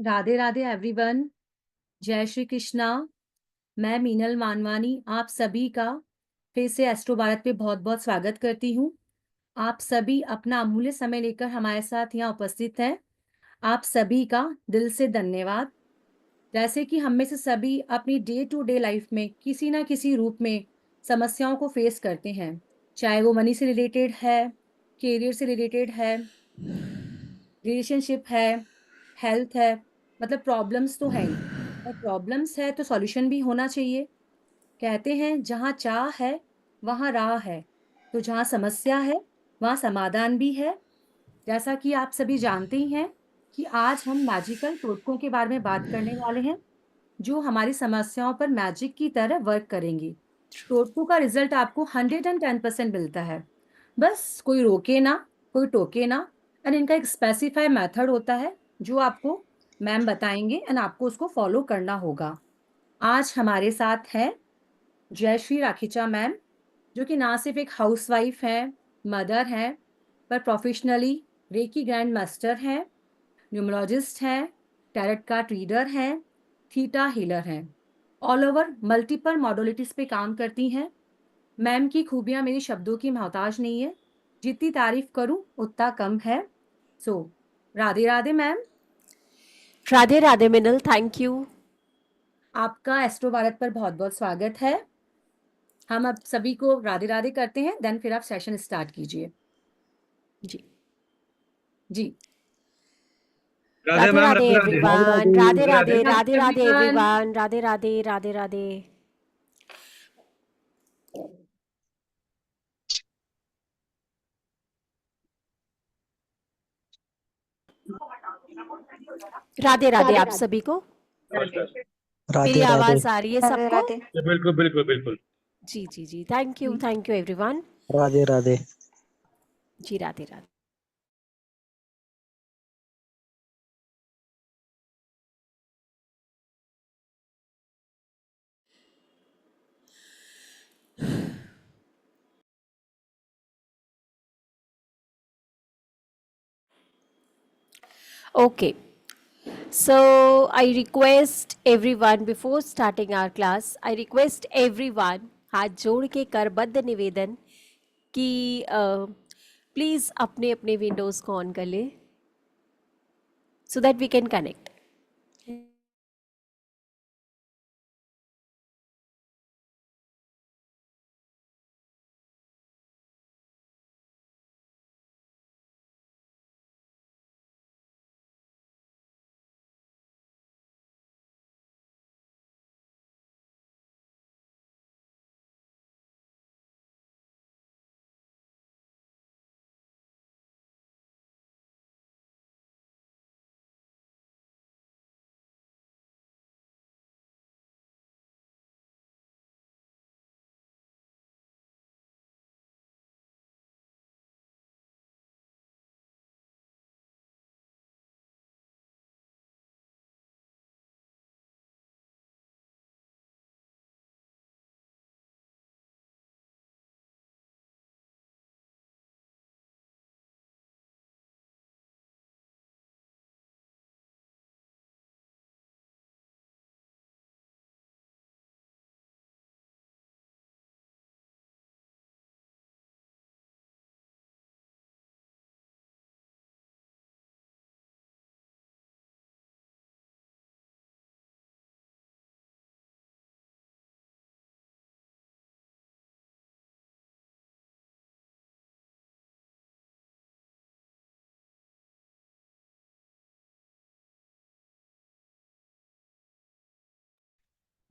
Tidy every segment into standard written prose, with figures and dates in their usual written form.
Radhe Radhe everyone. जय श्री कृष्णा। मैं मीनल मानवानी आप सभी का फिर से एस्ट्रो भारत पे बहुत बहुत स्वागत करती हूँ। आप सभी अपना अमूल्य समय लेकर हमारे साथ यहाँ उपस्थित हैं। आप सभी का दिल से धन्यवाद। जैसे कि हम में से सभी अपनी डे टू डे लाइफ में किसी ना किसी रूप में समस्याओं को फेस करते हैं, चाहे वो मनी से रिलेटेड है, करियर से रिलेटेड है, रिलेशनशिप है, हेल्थ है, मतलब प्रॉब्लम्स तो हैं ही। और प्रॉब्लम्स है तो सॉल्यूशन भी होना चाहिए। कहते हैं जहाँ चाह है वहाँ राह है, तो जहाँ समस्या है वहाँ समाधान भी है। जैसा कि आप सभी जानते ही हैं कि आज हम मैजिकल टोटकों के बारे में बात करने वाले हैं, जो हमारी समस्याओं पर मैजिक की तरह वर्क करेंगी। टोटकों का रिजल्ट आपको 110% मिलता है। बस कोई रोके ना, कोई टोके ना। एंड इनका एक स्पेसिफाई मेथड होता है जो आपको मैम बताएंगे एंड आपको उसको फॉलो करना होगा। आज हमारे साथ है जयश्री राखीचा मैम, जो कि ना सिर्फ एक हाउसवाइफ हैं, मदर हैं, पर प्रोफेशनली रेकी ग्रैंड मास्टर हैं, न्यूमरोलॉजिस्ट हैं, टैरोट कार्ड रीडर हैं, थीटा हीलर हैं। ऑल ओवर मल्टीपल मॉडलिटीज पे काम करती हैं। मैम की खूबियां मेरी शब्दों की मोहताज नहीं है। जितनी तारीफ करूं उतना कम है। सो Radhe Radhe ma'am. Radhe Radhe Minal, thank you. आपका एस्ट्रो भारत पर बहुत बहुत स्वागत है। हम अब सभी को राधे राधे करते हैं, देन फिर आप सेशन स्टार्ट कीजिए। जी जी। Radhe Radhe ma'am, Radhe Radhe Radhe. Everyone, Radhe Radhe Radhe, Radhe. Radhe Radhe everyone. Everyone, Radhe Radhe, Radhe Radhe. Radhe Radhe आप सभी को। मेरी राधे राधे आवाज आ रही है राधे सबको? राधे। बिल्कुल बिल्कुल बिल्कुल। जी जी जी, thank you everyone. Radhe Radhe. जी Radhe Radhe. Okay, so I request everyone before starting our class, I request everyone, हाथ जोड़ के करबद्ध निवेदन कि प्लीज़ अपने अपने विंडोज़ को ऑन कर ले so that we can connect.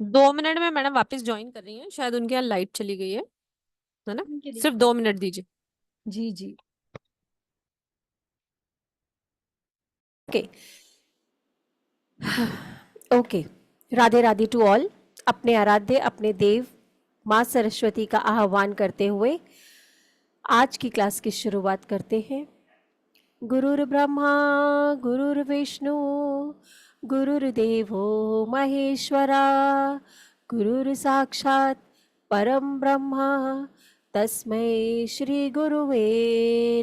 दो मिनट में मैडम वापस ज्वाइन कर रही हैं, शायद उनके यहाँ लाइट चली गई है ना। सिर्फ 2 मिनट दीजिए। जी जी। Okay okay, Radhe Radhe to all. अपने आराध्य, अपने देव माँ सरस्वती का आह्वान करते हुए आज की क्लास की शुरुआत करते हैं। गुरुर् ब्रह्मा गुरुर्विष्णु गुरुर्देवो महेश्वरा, गुरुर् साक्षात् परम ब्रह्मा, तस्मै श्री गुरुवे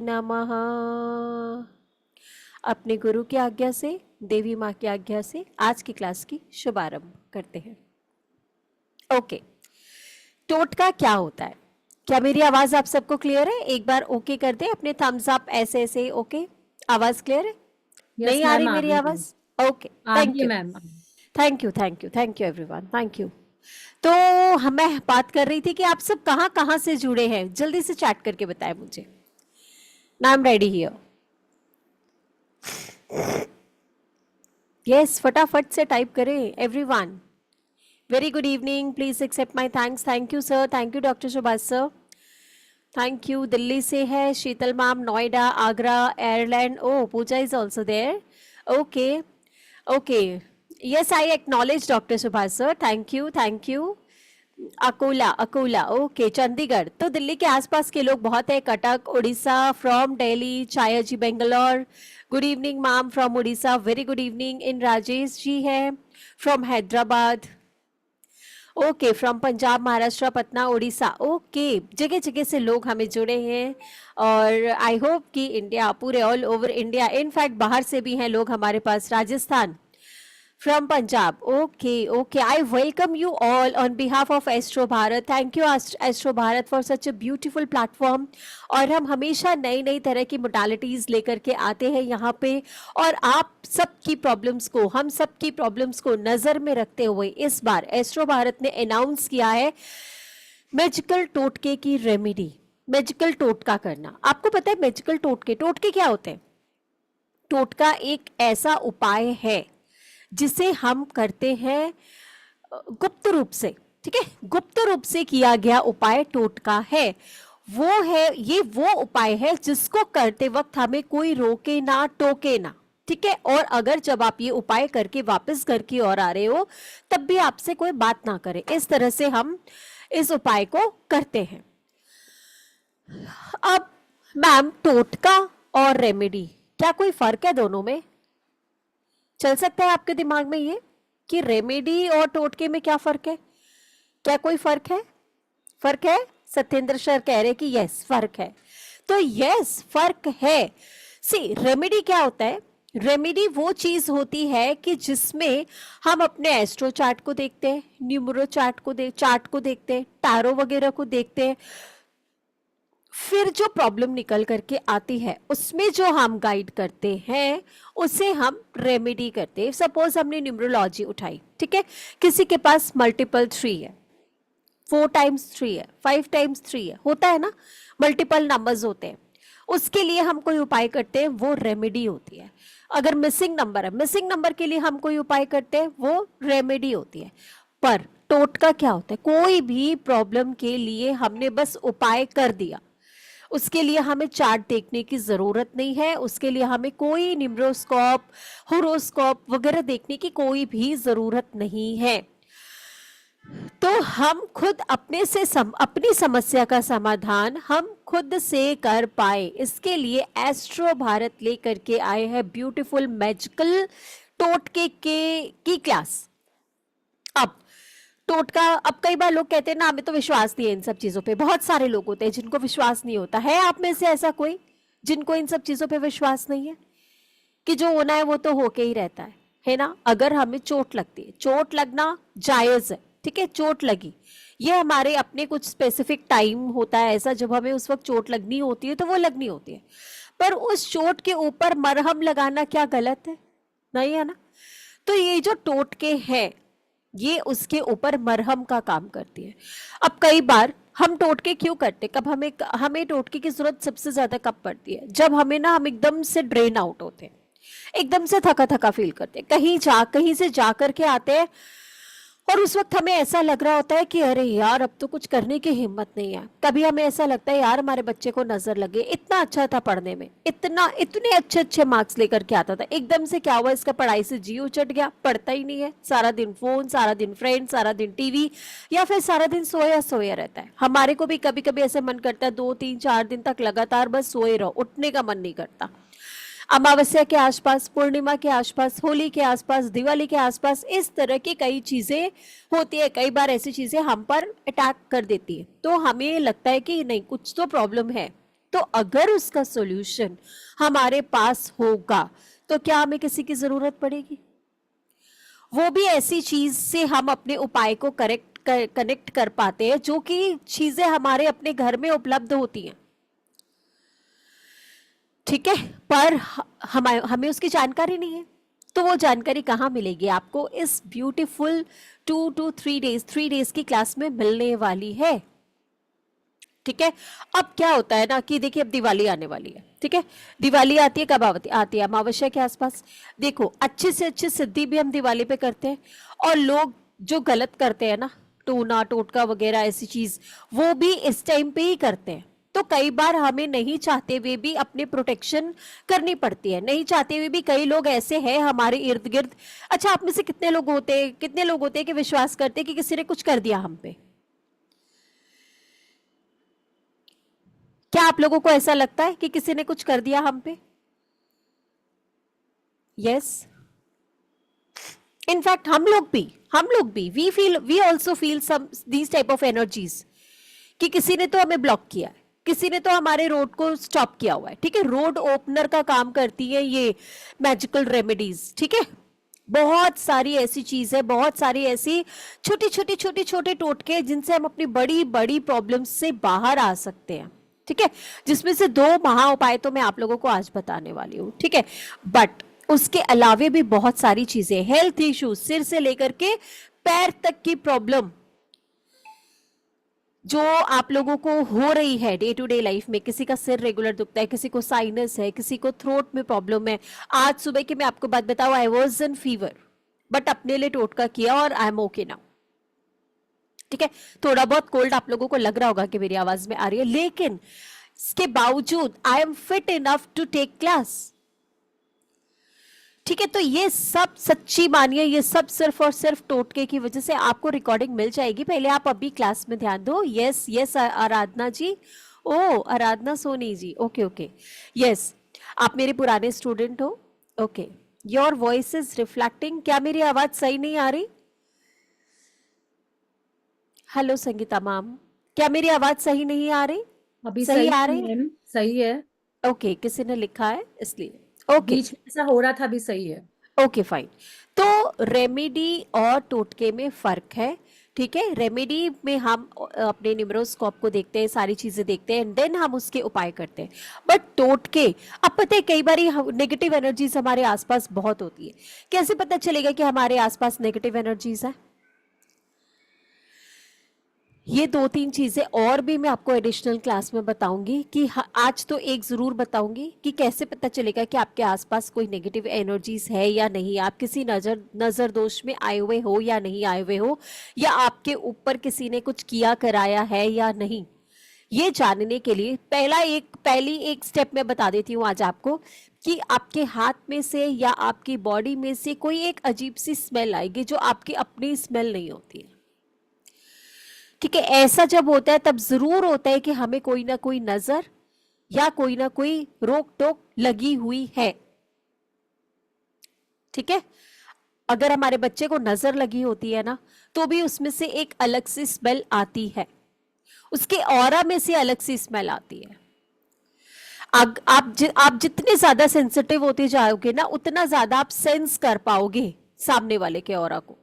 नमः। अपने गुरु की आज्ञा से देवी माँ की आज्ञा से आज की क्लास की शुभारंभ करते हैं। ओके, टोटका क्या होता है? क्या मेरी आवाज आप सबको क्लियर है? एक बार ओके कर दे अपने थम्स अप ऐसे ऐसे। ओके, आवाज क्लियर है? यस नहीं आ रही मैम, आ मेरी रही है। आवाज? ओके, आ थैंक रही है you, ma'am. Thank you, thank you, thank you everyone, thank you. तो मैं बात कर रही थी कि आप सब कहाँ कहाँ से जुड़े हैं, जल्दी से चैट करके बताएं मुझे। नाम रेडी हियर। यस, फटाफट से टाइप करें everyone. Very good evening, please accept my thanks. Thank you sir, thank you doctor Subhash sir, thank you. Delhi से है Sheetal ma'am, Noida, Agra, Ireland. Oh, Pooja is also there. Okay okay, yes I acknowledge doctor Subhash sir, thank you, thank you. Akola, Akola, okay, Chandigarh. तो दिल्ली के आसपास के लोग बहुत है। Cuttack, Orissa, from Delhi, Chhaya ji Bangalore, good evening ma'am from Orissa, very good evening. इन राजेश जी है from Hyderabad, okay, from Punjab, Maharashtra, Patna, Orissa. Okay, जगह जगह से लोग हमें जुड़े हैं और आई होप कि इंडिया, पूरे ऑल ओवर इंडिया, इनफैक्ट बाहर से भी हैं लोग हमारे पास, Rajasthan, from Punjab. Okay, okay. I welcome you all on behalf of Astro Bharat. Thank you Astro Bharat for such a beautiful platform. और हम हमेशा नई नई तरह की मोडालिटीज लेकर के आते हैं यहाँ पे, और आप सबकी प्रॉब्लम्स को, हम सबकी प्रॉब्लम्स को नजर में रखते हुए इस बार एस्ट्रो भारत ने अनाउंस किया है मैजिकल टोटके की रेमेडी। मैजिकल टोटका करना, आपको पता है मैजिकल टोटके, टोटके क्या होते हैं? टोटका एक ऐसा उपाय है जिसे हम करते हैं गुप्त रूप से, ठीक है, गुप्त रूप से किया गया उपाय टोटका है। वो है, ये वो उपाय है जिसको करते वक्त हमें कोई रोके ना, टोके ना, ठीक है। और अगर जब आप ये उपाय करके वापस घर की ओर आ रहे हो तब भी आपसे कोई बात ना करे, इस तरह से हम इस उपाय को करते हैं। अब मैम, टोटका और रेमेडी, क्या कोई फर्क है दोनों में? चल सकता है आपके दिमाग में ये कि रेमेडी और टोटके में क्या फर्क है? क्या कोई फर्क है? फर्क है? सत्येंद्र सर कह रहे कि यस फर्क है। तो यस फर्क है। सी, रेमेडी क्या होता है? रेमेडी वो चीज होती है कि जिसमें हम अपने एस्ट्रो चार्ट को देखते हैं, न्यूमरो चार्ट को देखते हैं, टैरो वगैरह को देखते हैं, फिर जो प्रॉब्लम निकल करके आती है उसमें जो हम गाइड करते हैं उसे हम रेमेडी करते हैं। सपोज हमने न्यूमरोलॉजी उठाई, ठीक है, किसी के पास मल्टीपल 3 है, 4 टाइम्स 3 है, 5 टाइम्स 3 है, होता है ना, मल्टीपल नंबर्स होते हैं, उसके लिए हम कोई उपाय करते हैं, वो रेमेडी होती है। अगर मिसिंग नंबर है, मिसिंग नंबर के लिए हम कोई उपाय करते हैं, वो रेमेडी होती है। पर टोटका क्या होता है? कोई भी प्रॉब्लम के लिए हमने बस उपाय कर दिया, उसके लिए हमें चार्ट देखने की जरूरत नहीं है, उसके लिए हमें कोई न्यूमरोस्कोप, होरोस्कोप वगैरह देखने की कोई भी जरूरत नहीं है। तो हम खुद अपनी समस्या का समाधान हम खुद से कर पाए, इसके लिए एस्ट्रो भारत लेकर के आए हैं ब्यूटीफुल मैजिकल टोटके की क्लास। अब टोटका, अब कई बार लोग कहते हैं ना हमें तो विश्वास नहीं है इन सब चीजों पे, बहुत सारे लोग होते हैं जिनको विश्वास नहीं होता है। आप में से ऐसा कोई जिनको इन सब चीजों पे विश्वास नहीं है कि जो होना है वो तो होके ही रहता है ना? अगर हमें चोट लगती है, चोट लगना जायज है, ठीक है, चोट लगी, ये हमारे अपने कुछ स्पेसिफिक टाइम होता है ऐसा जब हमें उस वक्त चोट लगनी होती है तो वो लगनी होती है, पर उस चोट के ऊपर मरहम लगाना क्या गलत है? नहीं है ना? तो ये जो टोटके हैं ये उसके ऊपर मरहम का काम करती है। अब कई बार हम टोटके क्यों करते, कब हमें टोटके की जरूरत सबसे ज्यादा कब पड़ती है? जब हम एकदम से ड्रेन आउट होते हैं, एकदम से थका थका फील करते हैं, कहीं से जा करके आते हैं और उस वक्त हमें ऐसा लग रहा होता है कि अरे यार अब तो कुछ करने की हिम्मत नहीं है। कभी हमें ऐसा लगता है यार हमारे बच्चे को नजर लगे, इतना अच्छा था पढ़ने में, इतने अच्छे अच्छे मार्क्स लेकर के आता था, एकदम से क्या हुआ, इसका पढ़ाई से जी उचट गया, पढ़ता ही नहीं है, सारा दिन फोन, सारा दिन फ्रेंड, सारा दिन टीवी, या फिर सारा दिन सोया रहता है। हमारे को भी कभी कभी ऐसे मन करता है 2-3-4 दिन तक लगातार बस सोए रहो, उठने का मन नहीं करता। अमावस्या के आसपास, पूर्णिमा के आसपास, होली के आसपास, दिवाली के आसपास, इस तरह की कई चीजें होती है। कई बार ऐसी चीजें हम पर अटैक कर देती है तो हमें लगता है कि नहीं कुछ तो प्रॉब्लम है। तो अगर उसका सॉल्यूशन हमारे पास होगा तो क्या हमें किसी की जरूरत पड़ेगी? वो भी ऐसी चीज से हम अपने उपाय को कनेक्ट कर पाते हैं जो कि चीजें हमारे अपने घर में उपलब्ध होती हैं, ठीक है, पर हमें उसकी जानकारी नहीं है। तो वो जानकारी कहाँ मिलेगी आपको? इस ब्यूटीफुल 2 to 3 डेज की क्लास में मिलने वाली है, ठीक है। अब क्या होता है ना कि देखिए अब दिवाली आने वाली है, ठीक है। दिवाली आती है कब आती है? अमावस्या के आसपास। देखो अच्छे से अच्छी सिद्धि भी हम दिवाली पे करते हैं, और लोग जो गलत करते हैं ना, टूना टोटका वगैरह ऐसी चीज, वो भी इस टाइम पे ही करते हैं। तो कई बार हमें नहीं चाहते हुए भी अपने प्रोटेक्शन करनी पड़ती है, नहीं चाहते हुए भी कई लोग ऐसे हैं हमारे इर्द गिर्द। अच्छा, आप में से कितने लोग होते हैं कि विश्वास करते हैं कि किसी ने कुछ कर दिया हम पे? क्या आप लोगों को ऐसा लगता है कि किसी ने कुछ कर दिया हम पे? यस, इनफैक्ट हम लोग भी we also feel some these type of energies, कि किसी ने तो हमें ब्लॉक किया है, किसी ने तो हमारे रोड को स्टॉप किया हुआ है, ठीक है। रोड ओपनर का काम करती है ये मैजिकल रेमेडीज, ठीक है। बहुत सारी ऐसी चीज है, बहुत सारी ऐसी छोटे टोटके जिनसे हम अपनी बड़ी बड़ी प्रॉब्लम्स से बाहर आ सकते हैं, ठीक है। जिसमें से 2 महा उपाय तो मैं आप लोगों को आज बताने वाली हूँ, ठीक है। बट उसके अलावे भी बहुत सारी चीजें, हेल्थ इश्यू, सिर से लेकर के पैर तक की प्रॉब्लम जो आप लोगों को हो रही है डे टू डे लाइफ में। किसी का सिर रेगुलर दुखता है, किसी को साइनस है, किसी को थ्रोट में प्रॉब्लम है। आज सुबह की मैं आपको बात बताऊं, I was in fever, but अपने लिए टोटका किया और आई एम ओके नाउ, ठीक है। थोड़ा बहुत कोल्ड आप लोगों को लग रहा होगा कि मेरी आवाज में आ रही है, लेकिन इसके बावजूद I am fit enough to take class, ठीक है। तो ये सब सच्ची मानिए, ये सब सिर्फ और सिर्फ टोटके की वजह से। आपको रिकॉर्डिंग मिल जाएगी, पहले आप अभी क्लास में ध्यान दो। यस यस आराधना जी, ओ आराधना Soni ji, okay okay, yes, आप मेरे पुराने स्टूडेंट हो, okay. Your voice is reflecting. क्या मेरी आवाज सही नहीं आ रही? हेलो संगीता मैम, क्या मेरी आवाज सही नहीं आ रही? अभी सही सही आ है रही? मैम, सही है। ओके, किसी ने लिखा है इसलिए, ओके बीच में ऐसा हो रहा था, अभी सही है। Okay fine. तो रेमेडी और टोटके में फर्क है, ठीक है। रेमेडी में हम अपने न्यूमेरोस्कोप को देखते हैं, सारी चीजें देखते हैं, एंड देन हम उसके उपाय करते हैं। बट टोटके, अब पता है कई बार नेगेटिव एनर्जीज हमारे आसपास बहुत होती है। कैसे पता चलेगा कि हमारे आसपास नेगेटिव एनर्जीज है? ये 2-3 चीजें और भी मैं आपको एडिशनल क्लास में बताऊंगी, कि आज तो एक जरूर बताऊंगी कि कैसे पता चलेगा कि आपके आसपास कोई नेगेटिव एनर्जीज है या नहीं, आप किसी नजर दोष में आए हुए हो या नहीं आए हुए हो, या आपके ऊपर किसी ने कुछ किया कराया है या नहीं। ये जानने के लिए पहली एक स्टेप मैं बता देती हूँ आज आपको, कि आपके हाथ में से या आपकी बॉडी में से कोई एक अजीब सी स्मेल आएगी जो आपकी अपनी स्मेल नहीं होती है, ठीक है। ऐसा जब होता है तब जरूर होता है कि हमें कोई ना कोई नजर या कोई ना कोई रोक टोक लगी हुई है, ठीक है। अगर हमारे बच्चे को नजर लगी होती है ना, तो भी उसमें से एक अलग सी स्मेल आती है, उसके ऑरा में से अलग सी स्मेल आती है। आप जितने ज्यादा सेंसिटिव होते जाओगे ना, उतना ज्यादा आप सेंस कर पाओगे सामने वाले के ऑरा को,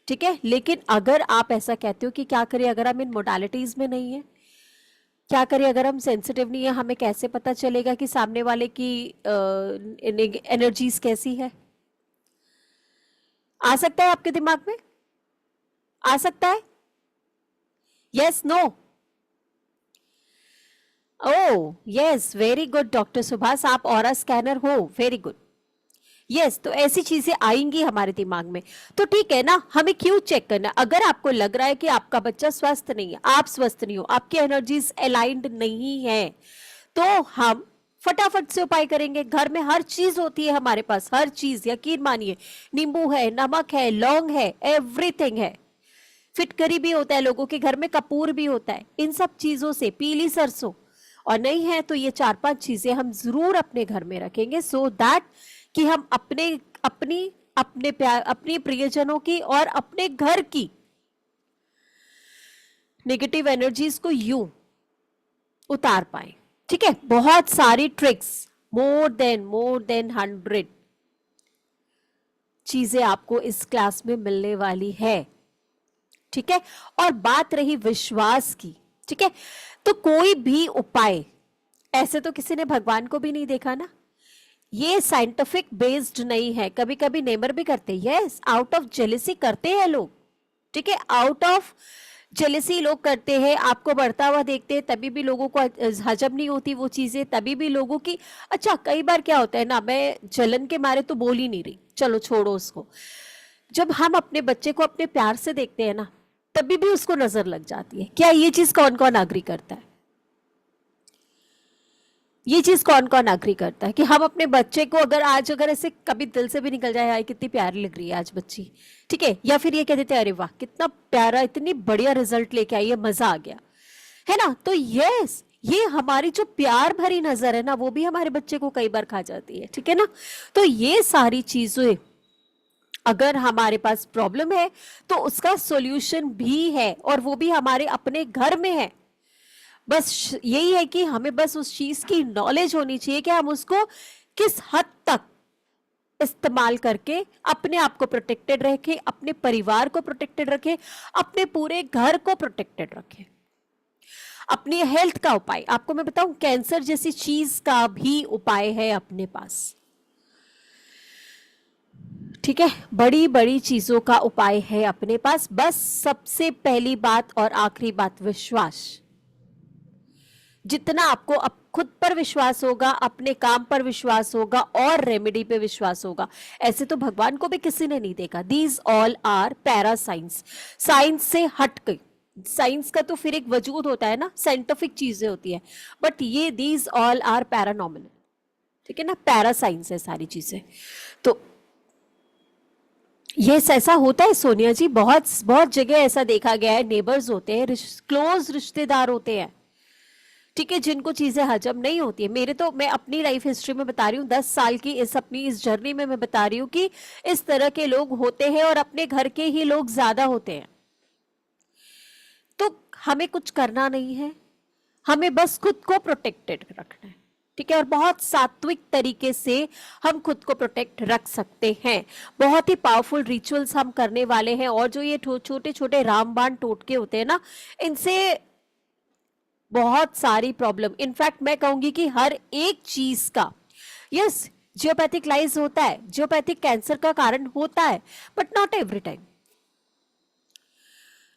ठीक है। लेकिन अगर आप ऐसा कहते हो कि क्या करें अगर हम इन मोडालिटीज में नहीं है, क्या करें अगर हम सेंसिटिव नहीं है, हमें कैसे पता चलेगा कि सामने वाले की एनर्जीज कैसी है? आ सकता है आपके दिमाग में? आ सकता है? Yes no? Oh yes, very good doctor Subhash, आप ऑरा स्कैनर हो, वेरी गुड। यस, तो ऐसी चीजें आएंगी हमारे दिमाग में, तो ठीक है ना। हमें क्यों चेक करना? अगर आपको लग रहा है कि आपका बच्चा स्वस्थ नहीं है, आप स्वस्थ नहीं हो, आपकी एनर्जीज अलाइंड नहीं है, तो हम फटाफट से उपाय करेंगे। घर में हर चीज होती है हमारे पास, हर चीज, यकीन मानिए। नींबू है, नमक है, लौंग है, एवरीथिंग है। फिटकरी भी होता है, लोगों के घर में कपूर भी होता है। इन सब चीजों से, पीली सरसों, और नहीं है तो ये 4-5 चीजें हम जरूर अपने घर में रखेंगे, सो दैट कि हम अपने प्रियजनों की और अपने घर की नेगेटिव एनर्जीज को यूं उतार पाए, ठीक है। बहुत सारी ट्रिक्स, मोर देन 100 चीजें आपको इस क्लास में मिलने वाली है, ठीक है। और बात रही विश्वास की, ठीक है, तो कोई भी उपाय, ऐसे तो किसी ने भगवान को भी नहीं देखा ना, ये साइंटिफिक बेस्ड नहीं है। कभी कभी नेबर भी करते हैं, यस, आउट ऑफ जेलिसी करते हैं लोग, ठीक है, आउट ऑफ जेलिसी लोग करते हैं। आपको बढ़ता हुआ देखते हैं तभी भी लोगों को हजम नहीं होती वो चीजें, तभी भी लोगों की, अच्छा कई बार क्या होता है ना, मैं जलन के मारे तो बोल ही नहीं रही, चलो छोड़ो उसको, जब हम अपने बच्चे को अपने प्यार से देखते हैं ना, तभी भी उसको नजर लग जाती है। क्या ये चीज कौन कौन अग्री करता है? ये चीज कौन कौन अग्री करता है कि हम अपने बच्चे को अगर ऐसे कभी दिल से भी निकल जाए, यार कितनी प्यारी लग रही है आज बच्ची, ठीक है, या फिर ये कह देते हैं अरे वाह कितना प्यारा, इतनी बढ़िया रिजल्ट लेके आई है, मजा आ गया, है ना, तो यस, ये हमारी जो प्यार भरी नजर है ना, वो भी हमारे बच्चे को कई बार खा जाती है, ठीक है ना। तो ये सारी चीजें अगर हमारे पास प्रॉब्लम है तो उसका सॉल्यूशन भी है, और वो भी हमारे अपने घर में है। बस यही है कि हमें बस उस चीज की नॉलेज होनी चाहिए कि हम उसको किस हद तक इस्तेमाल करके अपने आप को प्रोटेक्टेड रखें, अपने परिवार को प्रोटेक्टेड रखें, अपने पूरे घर को प्रोटेक्टेड रखें। अपनी हेल्थ का उपाय आपको मैं बताऊं, कैंसर जैसी चीज का भी उपाय है अपने पास, ठीक है, बड़ी बड़ी चीजों का उपाय है अपने पास। बस सबसे पहली बात और आखिरी बात, विश्वास। जितना आपको खुद पर विश्वास होगा, अपने काम पर विश्वास होगा और रेमेडी पे विश्वास होगा। ऐसे तो भगवान को भी किसी ने नहीं देखा। These all are para science, science से हट के। साइंस का तो फिर एक वजूद होता है ना, साइंटिफिक चीजें होती है, बट ये दीज ऑल आर पैरानॉमिनल, ठीक है ना, पैरा साइंस है सारी चीजें। तो ये ऐसा होता है सोनिया जी, बहुत बहुत जगह ऐसा देखा गया है। नेबर्स होते हैं, क्लोज रिश्तेदार होते हैं, ठीक है, जिनको चीजें हजम नहीं होती है। मैं अपनी लाइफ हिस्ट्री में बता रही हूँ, 10 साल की अपनी इस जर्नी में मैं बता रही हूँ कि इस तरह के लोग होते हैं, और अपने घर के ही लोग ज्यादा होते हैं। तो हमें कुछ करना नहीं है, हमें बस खुद को प्रोटेक्टेड रखना है, ठीक है, और बहुत सात्विक तरीके से हम खुद को प्रोटेक्ट रख सकते हैं। बहुत ही पावरफुल रिचुअल्स हम करने वाले हैं, और जो ये छोटे छोटे रामबाण टोटके होते हैं ना, इनसे बहुत सारी प्रॉब्लम, इनफैक्ट मैं कहूंगी कि हर एक चीज का, यस, जियोपैथिक लाइज होता है, जियोपैथिक कैंसर का कारण होता है, बट नॉट एवरी टाइम।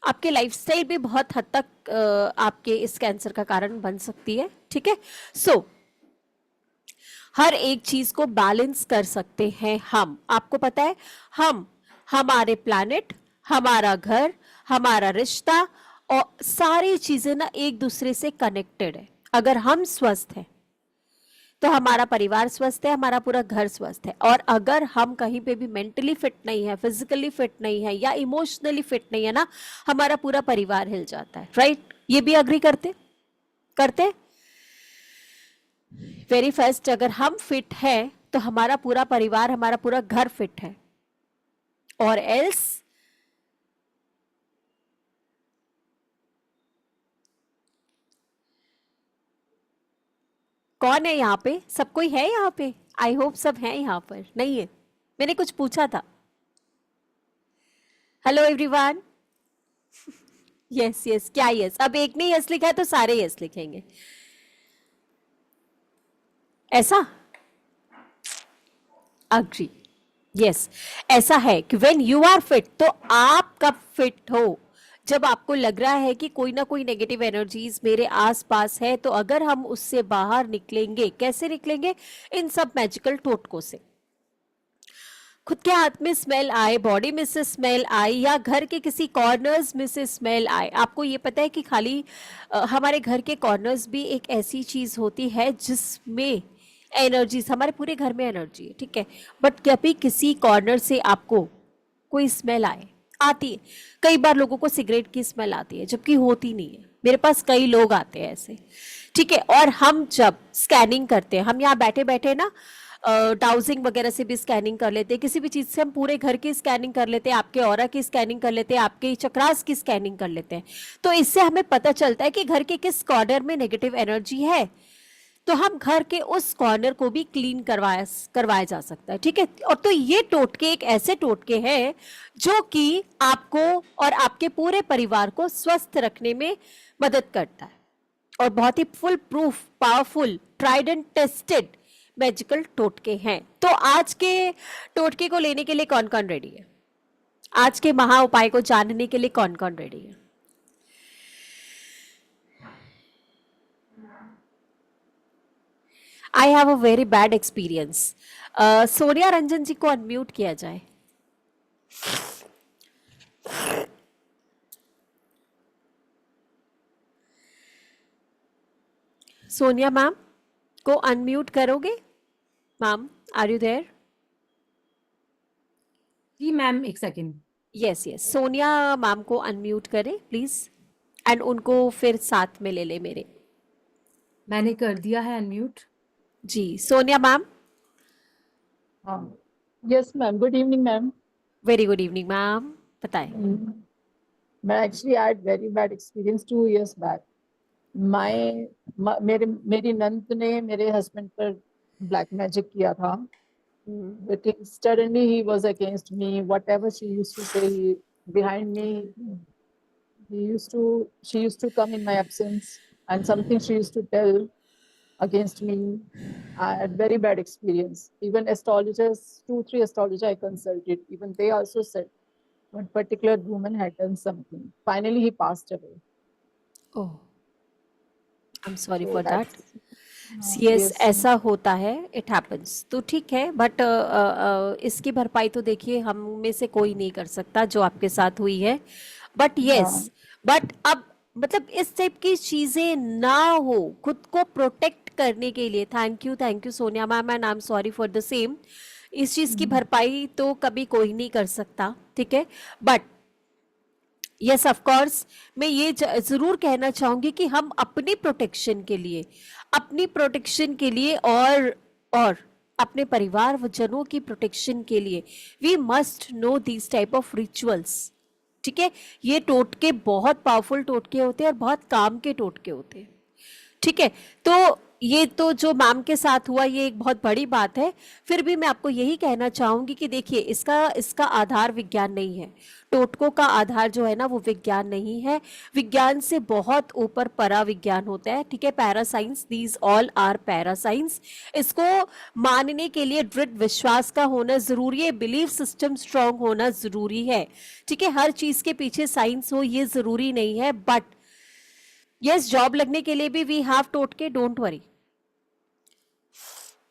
आपके लाइफस्टाइल भी बहुत हद तक आपके इस कैंसर का कारण बन सकती है, ठीक है। सो हर एक चीज को बैलेंस कर सकते हैं हम। आपको पता है, हम, हमारे प्लैनेट, हमारा घर, हमारा रिश्ता और सारी चीजें ना एक दूसरे से कनेक्टेड है। अगर हम स्वस्थ हैं तो हमारा परिवार स्वस्थ है, हमारा पूरा घर स्वस्थ है। और अगर हम कहीं पे भी मेंटली फिट नहीं है, फिजिकली फिट नहीं है, या इमोशनली फिट नहीं है ना, हमारा पूरा परिवार हिल जाता है, राइट। ये भी अग्री करते वेरी फर्स्ट, अगर हम फिट हैं तो हमारा पूरा परिवार, हमारा पूरा घर फिट है, और एल्स कौन है यहाँ पे? सब कोई है यहाँ पे? आई होप सब है यहाँ पर, नहीं है? मैंने कुछ पूछा था। Hello everyone. यस यस, क्या यस? अब एक ने यस लिखा है तो सारे यस लिखेंगे, ऐसा? अग्री, यस, ऐसा है कि व्हेन यू आर फिट, तो आप कब फिट हो? जब आपको लग रहा है कि कोई ना कोई नेगेटिव एनर्जीज मेरे आसपास है, तो अगर हम उससे बाहर निकलेंगे, कैसे निकलेंगे? इन सब मैजिकल टोटकों से। खुद के हाथ में स्मेल आए, बॉडी में से स्मेल आए, या घर के किसी कॉर्नर्स में से स्मेल आए। आपको ये पता है कि खाली हमारे घर के कॉर्नर्स भी एक ऐसी चीज होती है जिसमें एनर्जीज, हमारे पूरे घर में एनर्जी है, ठीक है, बट कभी किसी कॉर्नर से आपको कोई स्मेल आती है। कई बार लोगों को सिगरेट की स्मेल आती है, जबकि होती नहीं है। मेरे पास कई लोग आते हैं ऐसे, ठीक है। और हम जब स्कैनिंग करते हैं, हम यहाँ बैठे बैठे ना डाउजिंग वगैरह से भी स्कैनिंग कर लेते हैं, किसी भी चीज से हम पूरे घर की स्कैनिंग कर लेते हैं, आपके ऑरा की स्कैनिंग कर लेते हैं, आपके चक्रास की स्कैनिंग कर लेते हैं। तो इससे हमें पता चलता है कि घर के किस कॉर्नर में नेगेटिव एनर्जी है। तो हम घर के उस कॉर्नर को भी क्लीन करवाया जा सकता है, ठीक है। और तो ये टोटके एक ऐसे टोटके हैं जो कि आपको और आपके पूरे परिवार को स्वस्थ रखने में मदद करता है, और बहुत ही foolproof, powerful, tried and tested magical टोटके हैं। तो आज के टोटके को लेने के लिए कौन कौन रेडी है? आज के महा उपाय को जानने के लिए कौन कौन रेडी है? I have a very bad experience. Sonia Ranjan ji को अनम्यूट किया जाए। सोनिया मैम को अनम्यूट करोगे? Ma'am, are you there? जी मैम, एक second. Yes yes, Sonia ma'am को अनम्यूट करें प्लीज, एंड उनको फिर साथ में ले ले मेरे। मैंने कर दिया है अनम्यूट। जी, सोनिया मैम। हाँ, yes ma'am, good evening ma'am. Very good evening ma'am, बताएं। मैं actually I had very bad experience 2 years back. मेरी नंद ने मेरे हस्बैंड पर ब्लैक मैजिक किया था। But suddenly he was against me. Whatever she used to say behind me, she used to come in my absence, and something she used to tell against me. I had very bad experience. Even astrologers, 2, 3 astrologers I consulted, even they also said one particular woman had done something. Finally, he passed away. Oh, I am sorry So for that. that's yes, yes. ऐसा होता है, it happens. तो ठीक है, but इसकी भरपाई तो देखिए हम में से कोई नहीं कर सकता जो आपके साथ हुई है। बट यस, बट अब मतलब इस टाइप की चीजें ना हो, खुद को प्रोटेक्ट करने के लिए, thank you Sonia ma'am, and I am sorry for the same. इस चीज की भरपाई तो कभी कोई नहीं कर सकता, ठीक है। बट यस ऑफ कोर्स, मैं ये जरूर कहना चाहूंगी कि हम अपनी प्रोटेक्शन के लिए, और अपने परिवार व जनों की प्रोटेक्शन के लिए we must know these type of rituals, ठीक है। ये टोटके बहुत पावरफुल टोटके होते हैं और बहुत काम के टोटके होते हैं, ठीक है। तो ये तो जो मैम के साथ हुआ ये एक बहुत बड़ी बात है। फिर भी मैं आपको यही कहना चाहूंगी कि देखिए इसका आधार विज्ञान नहीं है। टोटकों का आधार जो है ना वो विज्ञान नहीं है, विज्ञान से बहुत ऊपर परा विज्ञान होता है, ठीक है। पैरासाइंस, दीज ऑल आर पैरासाइंस। इसको मानने के लिए दृढ़ विश्वास का होना जरूरी है, बिलीफ सिस्टम स्ट्रांग होना जरूरी है, ठीक है। हर चीज के पीछे साइंस हो ये जरूरी नहीं है। बट यस, जॉब लगने के लिए भी वी हैव टोटके, डोंट वरी,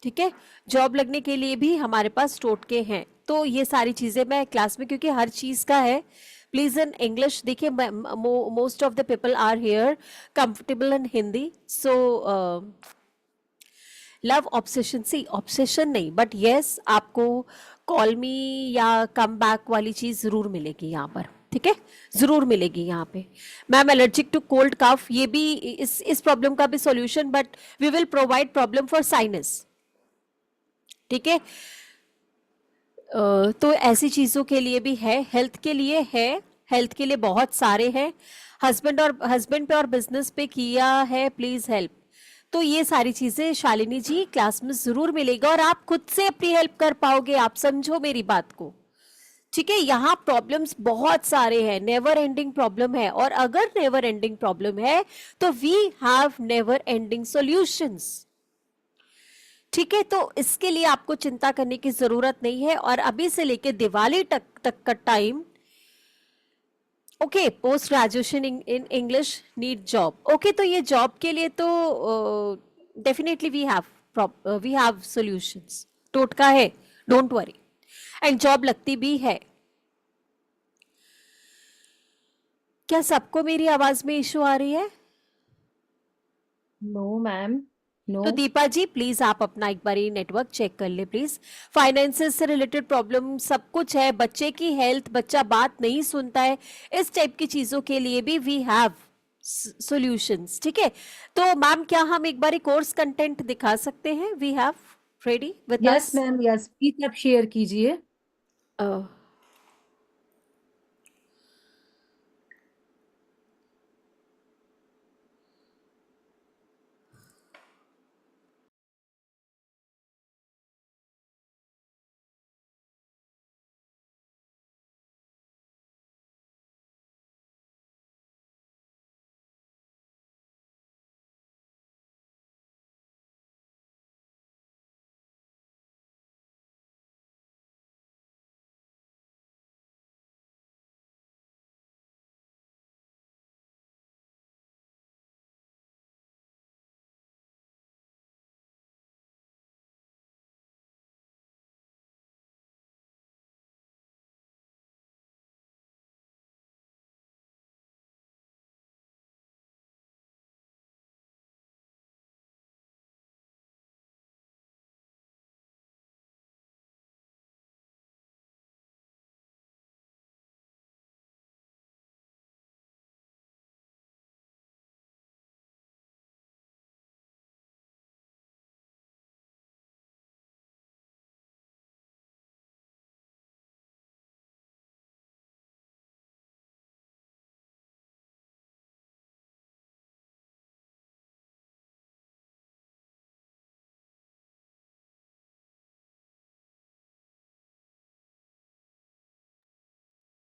ठीक है। जॉब लगने के लिए भी हमारे पास टोटके हैं। तो ये सारी चीजें मैं क्लास में, क्योंकि हर चीज का है, प्लीज इन इंग्लिश। देखिए most of the people are here comfortable in Hindi, so love obsession, see obsession नहीं, बट यस आपको कॉल मी या कम बैक वाली चीज जरूर मिलेगी यहाँ पर, ठीक है, जरूर मिलेगी यहाँ पे। Ma'am allergic to cold cough, ये भी इस प्रॉब्लम का भी solution, but we will provide problem for sinus, ठीक है। तो ऐसी चीजों के लिए भी है, हेल्थ के लिए है, हेल्थ के लिए बहुत सारे हैं। हस्बैंड पे और बिजनेस पे किया है, प्लीज हेल्प। तो ये सारी चीजें शालिनी जी क्लास में जरूर मिलेगा, और आप खुद से अपनी हेल्प कर पाओगे, आप समझो मेरी बात को, ठीक है। यहाँ प्रॉब्लम्स बहुत सारे हैं, नेवर एंडिंग प्रॉब्लम है, और अगर नेवर एंडिंग प्रॉब्लम है तो we have never ending solutions, ठीक है। तो इसके लिए आपको चिंता करने की जरूरत नहीं है। और अभी से लेके दिवाली तक का time, okay, post graduation in English, need job, okay, तो ये जॉब के लिए तो डेफिनेटली वी हैव सॉल्यूशंस, टोटका है, डोंट वरी, एंड जॉब लगती भी है। क्या सबको मेरी आवाज में इशू आ रही है? No ma'am, no. तो दीपा जी प्लीज आप अपना एक बार नेटवर्क चेक कर ले प्लीज। फाइनेंसेस से रिलेटेड प्रॉब्लम सब कुछ है, बच्चे की हेल्थ, बच्चा बात नहीं सुनता है, इस टाइप की चीजों के लिए भी वी हैव सॉल्यूशंस, ठीक है। तो मैम क्या हम एक बार कोर्स कंटेंट दिखा सकते हैं? We have ready with yes us. Ma'am, yes, please आप शेयर कीजिए।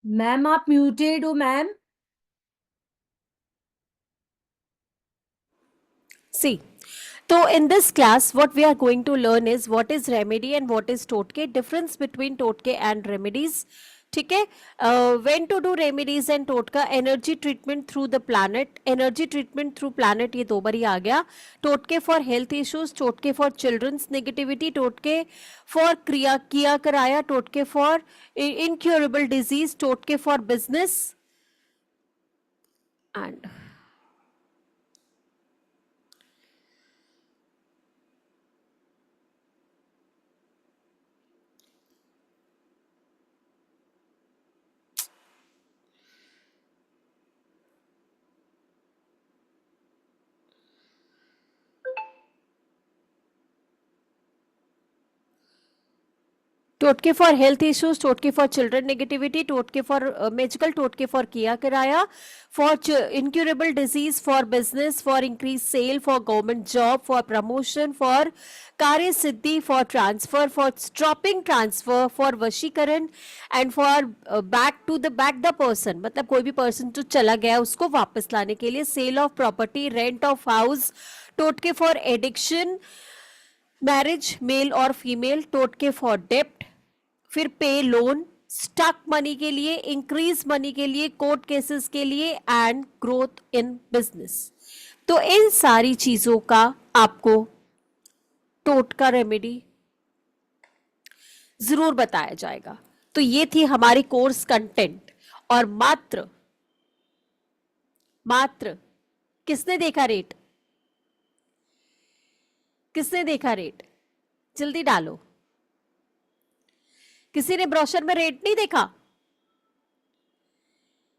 मैम आप म्यूटेड हो ma'am. See, so in this class, what we are going to learn is what is remedy and what is totke, difference between totke and remedies. ठीक है, when to do remedies and टोटका, energy treatment through the planet, energy treatment through planet ये 2 बार ही आ गया, टोटके for health issues, टोटके फॉर चिल्ड्रंस नेगेटिविटी, टोटके फॉर क्रिया किया कराया, टोटके फॉर इनक्योरेबल डिजीज, टोटके फॉर बिजनेस एंड टोटके फॉर हेल्थ इश्यूज, टोटके फॉर चिल्ड्रन नेगेटिविटी, टोटके फॉर मैजिकल, टोटके फॉर किया कराया, for incurable disease, for business, for increase sale, for government job, for promotion, for कार्य सिद्धि, for transfer, for stopping transfer, for वशीकरण and for back the person, मतलब कोई भी person जो चला गया उसको वापस लाने के लिए, sale of property, rent of house, टोटके फॉर एडिक्शन, मैरिज मेल और फीमेल, टोटके फॉर डेप्ट, फिर पे लोन, स्टक मनी के लिए, इंक्रीज मनी के लिए, कोर्ट केसेस के लिए एंड ग्रोथ इन बिजनेस। तो इन सारी चीजों का आपको टोटका रेमेडी जरूर बताया जाएगा। तो ये थी हमारी कोर्स कंटेंट, और मात्र किसने देखा रेट, किसने देखा रेट, जल्दी डालो। किसी ने ब्रोशर में रेट नहीं देखा?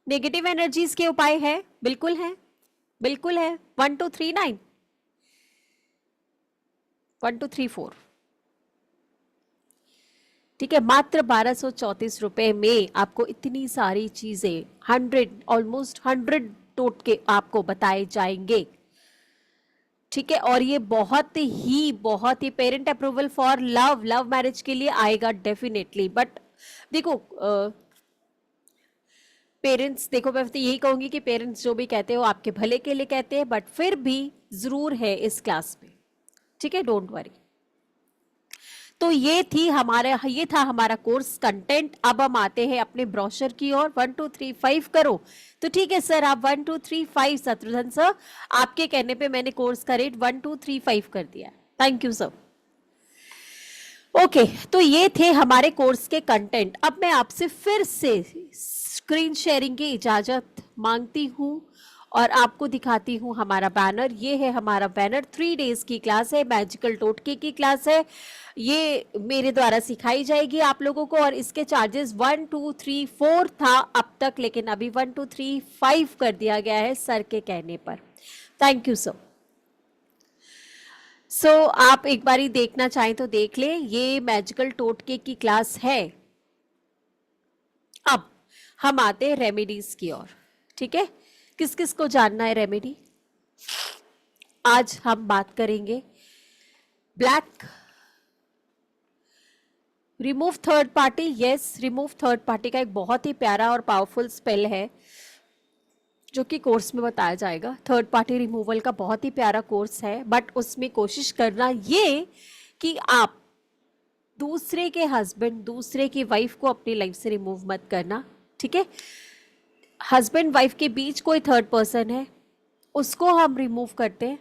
नेगेटिव एनर्जीज के उपाय है, बिल्कुल है, बिल्कुल है, 1239 1234, ठीक है। मात्र 1234 रुपए में आपको इतनी सारी चीजें, 100 ऑलमोस्ट 100 टोटके आपको बताए जाएंगे, ठीक है। और ये बहुत ही parent approval for love marriage के लिए आएगा डेफिनेटली। बट देखो पेरेंट्स, देखो मैं तो यही कहूंगी कि पेरेंट्स जो भी कहते हो आपके भले के लिए कहते हैं, बट फिर भी जरूर है इस क्लास में, ठीक है, डोंट वरी। तो ये था हमारा कोर्स कंटेंट। अब हम आते हैं अपने ब्रोशर की ओर। 1 2 3 5 करो। तो ठीक है सर, आप 1 2 3 5, शत्रुघ्न सर आपके कहने पे मैंने कोर्स का रेट 1 2 3 5 कर दिया। Thank you sir. ओके, तो ये थे हमारे कोर्स के कंटेंट। अब मैं आपसे फिर से स्क्रीन शेयरिंग की इजाजत मांगती हूँ और आपको दिखाती हूँ हमारा बैनर। ये है हमारा बैनर, 3 डेज की क्लास है, मैजिकल टोटके की क्लास है। ये मेरे द्वारा सिखाई जाएगी आप लोगों को, और इसके चार्जेस 1 2 3 4 था अब तक, लेकिन अभी 1 2 3 5 कर दिया गया है सर के कहने पर। Thank you sir. सो आप एक बारी देखना चाहें तो देख लें, ये मैजिकल टोटके की क्लास है। अब हम आते हैं रेमेडीज की ओर, ठीक है। किस किस को जानना है रेमेडी? आज हम बात करेंगे black remove third party. Yes, remove third party का एक बहुत ही प्यारा और पावरफुल स्पेल है जो कि कोर्स में बताया जाएगा। थर्ड पार्टी रिमूवल का बहुत ही प्यारा कोर्स है, बट उसमें कोशिश करना ये कि आप दूसरे के हस्बैंड, दूसरे की वाइफ को अपनी लाइफ से रिमूव मत करना, ठीक है। हस्बैंड वाइफ के बीच कोई थर्ड पर्सन है, उसको हम रिमूव करते हैं,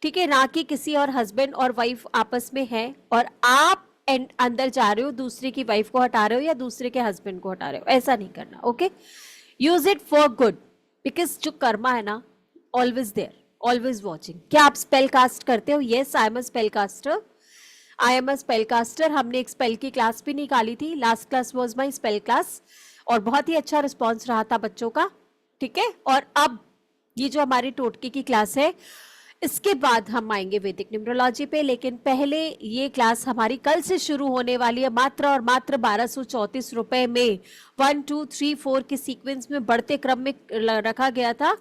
ठीक है, ना कि किसी और हस्बैंड और वाइफ आपस में है और आप अंदर जा रहे हो, दूसरे की वाइफ को हटा रहे हो या दूसरे के हस्बैंड को हटा रहे हो। ऐसा नहीं करना, okay. Use it for good, because जो कर्मा है ना, ऑलवेज देयर, ऑलवेज वॉचिंग। क्या आप स्पेल कास्ट करते हो? Yes, I am a spell caster, I am a spell caster. हमने एक स्पेल की क्लास भी निकाली थी, last class was my spell class, और बहुत ही अच्छा रिस्पॉन्स रहा था बच्चों का, ठीक है। और अब ये जो हमारी टोटके की क्लास है, इसके बाद हम आएंगे वैदिक न्यूमरोलॉजी पे, लेकिन पहले ये क्लास हमारी कल से शुरू होने वाली है, मात्र और मात्र 1234 रुपए में। 1 2 3 4 के सीक्वेंस में बढ़ते क्रम में रखा गया था।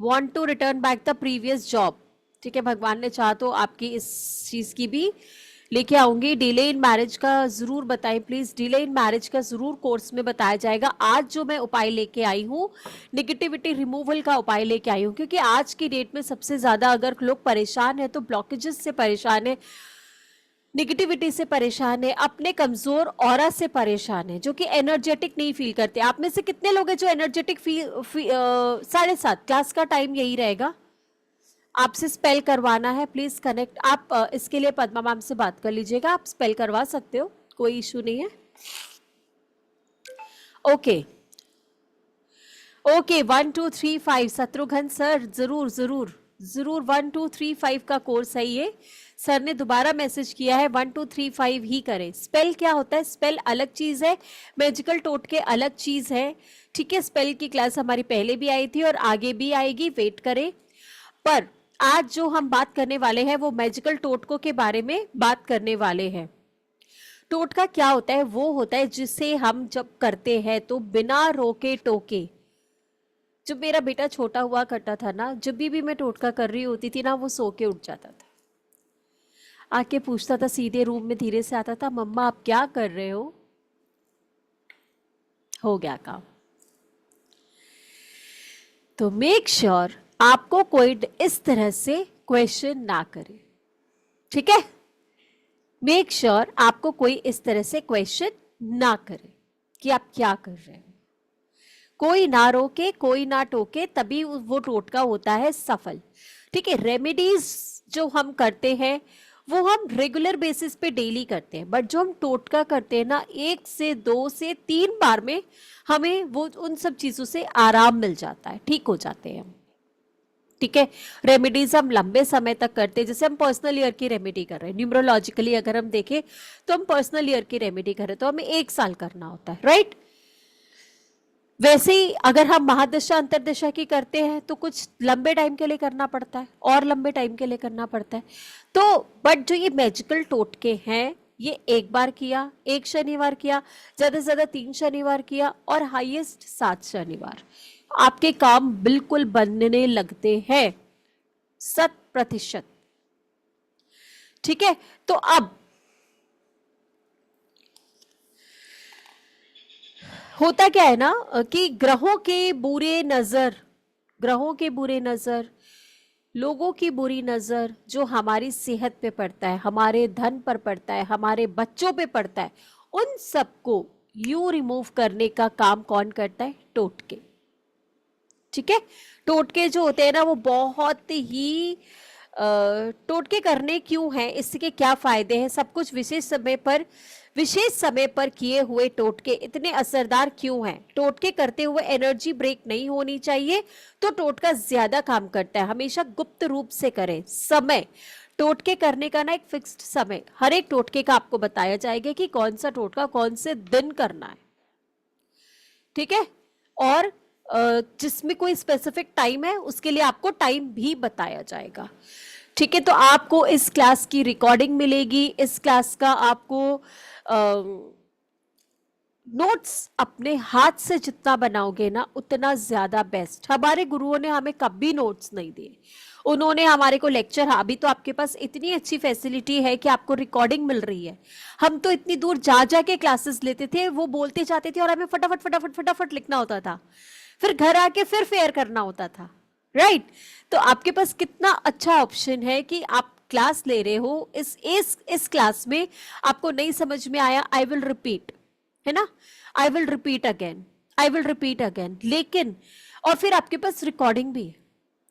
Want to return back the previous job, ठीक है, भगवान ने चाहा तो आपकी इस चीज की भी लेके आऊंगी। डिले इन मैरिज का जरूर बताएं प्लीज, डिले इन मैरिज का जरूर कोर्स में बताया जाएगा। आज जो मैं उपाय लेके आई हूँ, निगेटिविटी रिमूवल का उपाय लेके आई हूँ, क्योंकि आज की डेट में सबसे ज्यादा अगर लोग परेशान है तो ब्लॉकेजेस से परेशान है, निगेटिविटी से परेशान है, अपने कमजोर ऑरा से परेशान है, जो कि एनर्जेटिक नहीं फील करते। आप में से कितने लोग हैं जो एनर्जेटिक फील 7:30 क्लास का टाइम यही रहेगा, आपसे स्पेल करवाना है, प्लीज कनेक्ट। आप इसके लिए पद्मा मैम से बात कर लीजिएगा, आप स्पेल करवा सकते हो, कोई इशू नहीं है। ओके ओके 1 2 3 5 शत्रुघ्न सर, जरूर जरूर जरूर 1 2 3 5 का कोर्स है ये। सर ने दोबारा मैसेज किया है 1 2 3 5 ही करें। स्पेल क्या होता है? स्पेल अलग चीज है, मैजिकल टोटके अलग चीज है, ठीक है। स्पेल की क्लास हमारी पहले भी आई थी और आगे भी आएगी, वेट करें। पर आज जो हम बात करने वाले हैं वो मैजिकल टोटकों के बारे में बात करने वाले हैं। टोटका क्या होता है? वो होता है जिसे हम जब करते हैं तो बिना रोके टोके। जब मेरा बेटा छोटा हुआ करता था ना, जब भी मैं टोटका कर रही होती थी ना, वो सो के उठ जाता था, आके पूछता था, सीधे रूम में धीरे से आता था, मम्मा आप क्या कर रहे हो गया काम। तो मेक श्योर आपको कोई इस तरह से क्वेश्चन ना करे, ठीक है। मेक श्योर आपको कोई इस तरह से क्वेश्चन ना करे कि आप क्या कर रहे हो। कोई ना रोके, कोई ना टोके, तभी वो टोटका होता है सफल, ठीक है। रेमेडीज जो हम करते हैं वो हम रेगुलर बेसिस पे डेली करते हैं, बट जो हम टोटका करते हैं ना, 1 से 2 से 3 बार में हमें वो उन सब चीजों से आराम मिल जाता है, ठीक हो जाते हैं हम, ठीक है। रेमेडीज हम लंबे समय तक करते हैं, जैसे हम पर्सनल ईयर की रेमेडी कर रहे हैं, न्यूमरोलॉजिकली अगर हम देखें तो हम पर्सनल ईयर की रेमेडी कर रहे हैं तो हमें 1 साल करना होता है, राइट। वैसे ही अगर हम महादशा अंतरदशा की करते हैं तो कुछ लंबे टाइम के लिए करना पड़ता है, और लंबे टाइम के लिए करना पड़ता है। तो बट जो ये मैजिकल टोटके हैं, ये 1 बार किया, 1 शनिवार किया, ज्यादा से ज्यादा 3 शनिवार किया, और हाईएस्ट 7 शनिवार, आपके काम बिल्कुल बनने लगते हैं 100%, ठीक है। तो अब होता क्या है ना कि ग्रहों के बुरे नजर, लोगों की बुरी नजर जो हमारी सेहत पे पड़ता है, हमारे धन पर पड़ता है, हमारे बच्चों पे पड़ता है, उन सबको यू रिमूव करने का काम कौन करता है? टोटके, ठीक है। टोटके जो होते हैं ना वो बहुत ही टोटके करने क्यों हैं, इसके क्या फायदे हैं, सब कुछ विशेष समय पर किए हुए टोटके इतने असरदार क्यों हैं। टोटके करते हुए एनर्जी ब्रेक नहीं होनी चाहिए, तो टोटका ज्यादा काम करता है। हमेशा गुप्त रूप से करें। समय, टोटके करने का ना एक फिक्स्ड समय, हर एक टोटके का आपको बताया जाएगा कि कौन सा टोटका कौन से दिन करना है, ठीक है। और जिसमें कोई स्पेसिफिक टाइम है उसके लिए आपको टाइम भी बताया जाएगा, ठीक है। तो आपको इस क्लास की रिकॉर्डिंग मिलेगी, इस क्लास का आपको नोट्स अपने हाथ से जितना बनाओगे ना उतना ज्यादा बेस्ट। हमारे गुरुओं ने हमें कभी नोट्स नहीं दिए, उन्होंने हमारे को लेक्चर, अभी तो आपके पास इतनी अच्छी फैसिलिटी है कि आपको रिकॉर्डिंग मिल रही है। हम तो इतनी दूर जा जा के क्लासेस लेते थे, वो बोलते जाते थे और हमें फटाफट फटाफट फटाफट लिखना होता था, फिर घर आके फिर फेयर करना होता था, राइट। तो आपके पास कितना अच्छा ऑप्शन है कि आप क्लास ले रहे हो, इस क्लास में आपको नहीं समझ में आया, आई विल रिपीट, है ना, आई विल रिपीट अगेन, लेकिन और फिर आपके पास रिकॉर्डिंग भी है,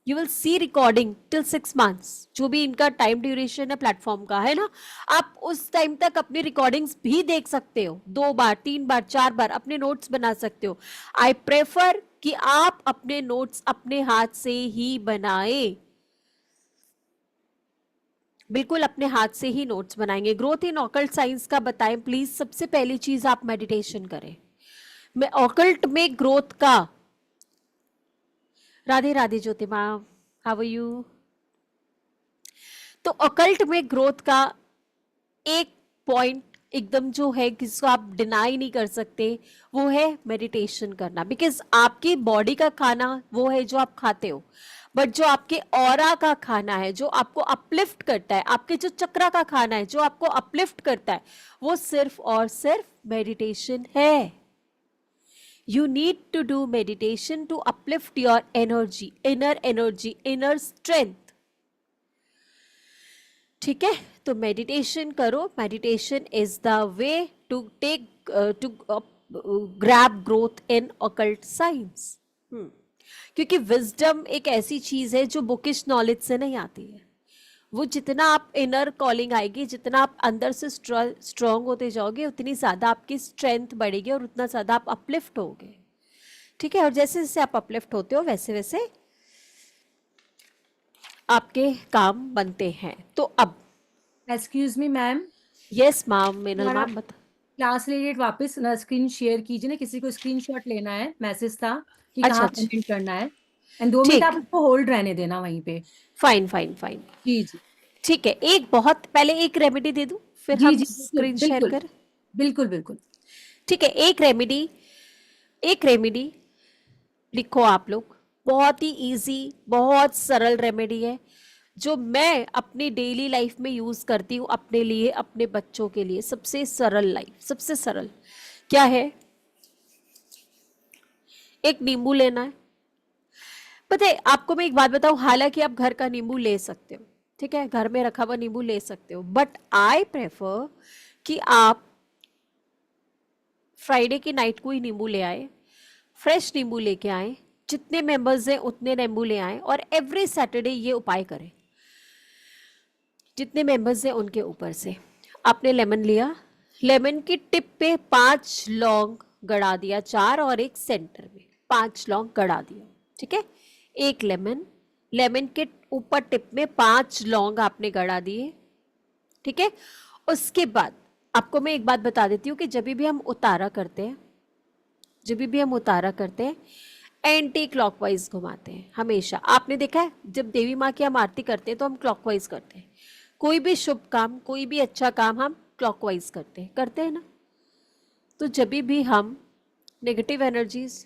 you will see recording till 6 months, जो भी इनका टाइम ड्यूरेशन है प्लेटफॉर्म का, है ना। आप उस टाइम तक अपनी रिकॉर्डिंग्स भी देख सकते हो, 2 बार 3 बार 4 बार अपने नोट्स बना सकते हो। आई प्रेफर कि आप अपने नोट्स अपने हाथ से ही बनाएं, बिल्कुल अपने हाथ से ही नोट्स बनाएंगे। ग्रोथ इन ऑकल्ट साइंस का बताएं प्लीज। सबसे पहली चीज आप मेडिटेशन करें। मैं ऑकल्ट में ग्रोथ का, राधे राधे ज्योति मैम, हाउ आर यू। तो ऑकल्ट में ग्रोथ का एक पॉइंट एकदम जो है जिसको आप डिनाई नहीं कर सकते, वो है मेडिटेशन करना। बिकॉज आपकी बॉडी का खाना वो है जो आप खाते हो, बट जो आपके ऑरा का खाना है, जो आपको अपलिफ्ट करता है, आपके जो चक्रा का खाना है जो आपको अपलिफ्ट करता है, वो सिर्फ और सिर्फ मेडिटेशन है. You need to do meditation to uplift your energy, inner strength. ठीक है, तो मेडिटेशन करो. Meditation is the way to take to grab growth in occult science. क्योंकि विजडम एक ऐसी चीज है जो बुकिश नॉलेज से नहीं आती है. वो जितना आप इनर कॉलिंग आएगी, जितना आप अंदर से स्ट्रांग होते जाओगे, उतनी ज्यादा आपकी स्ट्रेंथ बढ़ेगी और उतना ज्यादा आप अपलिफ्ट होगे. ठीक है, और जैसे जैसे आप अपलिफ्ट होते हो वैसे वैसे आपके काम बनते हैं. तो अब excuse me ma'am, yes ma'am, मेनल हमारा मैम बता. क्लास रिलेटेड वापस ना स्क्रीन शेयर कीजिए ना, किसी को स्क्रीनशॉट लेना है, मैसेज था कि अच्छा कहाँ अच्छा, पेमेंट करना है. एंड 2 मिनट ठीक, आप उसको होल्ड रहने देना वहीं पे. Fine fine fine. जी जी ठीक है, एक बहुत पहले एक रेमेडी दे दूं, फिर जी हम जी, बिल्कुल स्क्रीन शेयर बिल्कुल करें. बिल्कुल बिल्कुल. ठीक है, एक रेमेडी लिखो आप लोग. बहुत ही इजी, बहुत सरल रेमेडी है जो मैं अपनी डेली लाइफ में यूज करती हूँ अपने लिए, अपने बच्चों के लिए. सबसे सरल लाइफ, सबसे सरल क्या है? एक नींबू लेना है. पता है आपको, मैं एक बात बताऊं, हालांकि आप घर का नींबू ले सकते हो, ठीक है, घर में रखा हुआ नींबू ले सकते हो, बट आई प्रेफर कि आप फ्राइडे की नाइट को ही नींबू ले आए, फ्रेश नींबू लेके आए, जितने मेंबर्स हैं उतने नींबू ले आए, और एवरी सैटरडे ये उपाय करें. जितने मेंबर्स हैं उनके ऊपर से आपने लेमन लिया, लेमन की टिप पे 5 लौंग गड़ा दिया, 4 और एक सेंटर में 5 लौंग गड़ा दिया. ठीक है, एक लेमन के ऊपर टिप में 5 लौंग आपने गड़ा दिए. ठीक है, उसके बाद आपको मैं एक बात बता देती हूँ कि जब भी हम उतारा करते हैं एंटी क्लॉकवाइज घुमाते हैं हमेशा. आपने देखा है जब देवी माँ की हम आरती करते हैं तो हम क्लॉकवाइज करते हैं. कोई भी शुभ काम, कोई भी अच्छा काम हम क्लॉकवाइज करते हैं ना. तो जब भी हम नेगेटिव एनर्जीज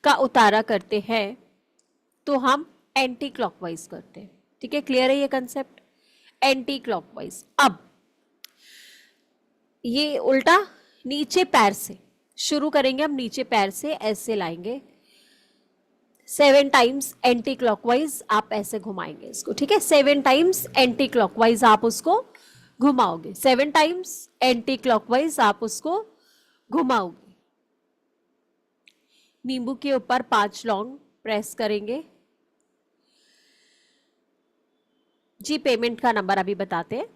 का उतारा करते हैं तो हम एंटी क्लॉकवाइज करते हैं. ठीक है, क्लियर है ये कंसेप्ट? Anti clockwise. अब ये उल्टा नीचे पैर से शुरू करेंगे हम. नीचे पैर से ऐसे लाएंगे 7 टाइम्स एंटी क्लॉकवाइज, आप ऐसे घुमाएंगे इसको. ठीक है, 7 टाइम्स एंटी क्लॉकवाइज आप उसको घुमाओगे. 7 टाइम्स एंटी क्लॉकवाइज आप उसको घुमाओगे. नींबू के ऊपर 5 लौंग प्रेस करेंगे. जी पेमेंट का नंबर अभी बताते हैं.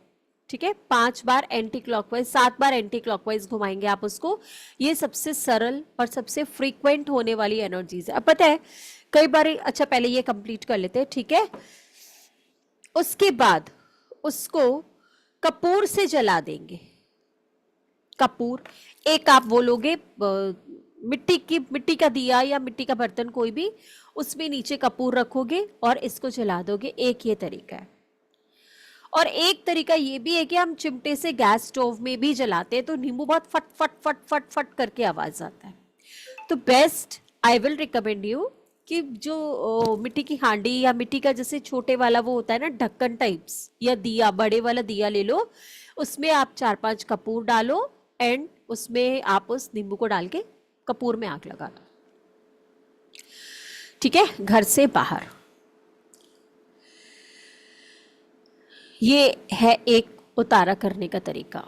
ठीक है, 5 बार एंटी क्लॉकवाइज, 7 बार एंटी क्लॉकवाइज घुमाएंगे आप उसको. ये सबसे सरल और सबसे फ्रीक्वेंट होने वाली एनर्जीज है. अब पता है कई बार, अच्छा पहले ये कंप्लीट कर लेते हैं. ठीक है, उसके बाद उसको कपूर से जला देंगे. कपूर एक आप वो लोगे, मिट्टी का दिया या मिट्टी का बर्तन कोई भी, उसमें नीचे कपूर रखोगे और इसको जला दोगे. एक ये तरीका है. और एक तरीका ये भी है कि हम चिमटे से गैस स्टोव में भी जलाते हैं तो नींबू बहुत फट फट फट फट फट करके आवाज आता है. तो best I will recommend you कि जो मिट्टी की हांडी या मिट्टी का जैसे छोटे वाला वो होता है ना ढक्कन टाइप्स, या दिया, बड़े वाला दिया ले लो, उसमें आप 4-5 कपूर डालो एंड उसमें आप उस नींबू को डाल के कपूर में आग लगा दो. ठीक है, घर से बाहर. ये है एक उतारा करने का तरीका.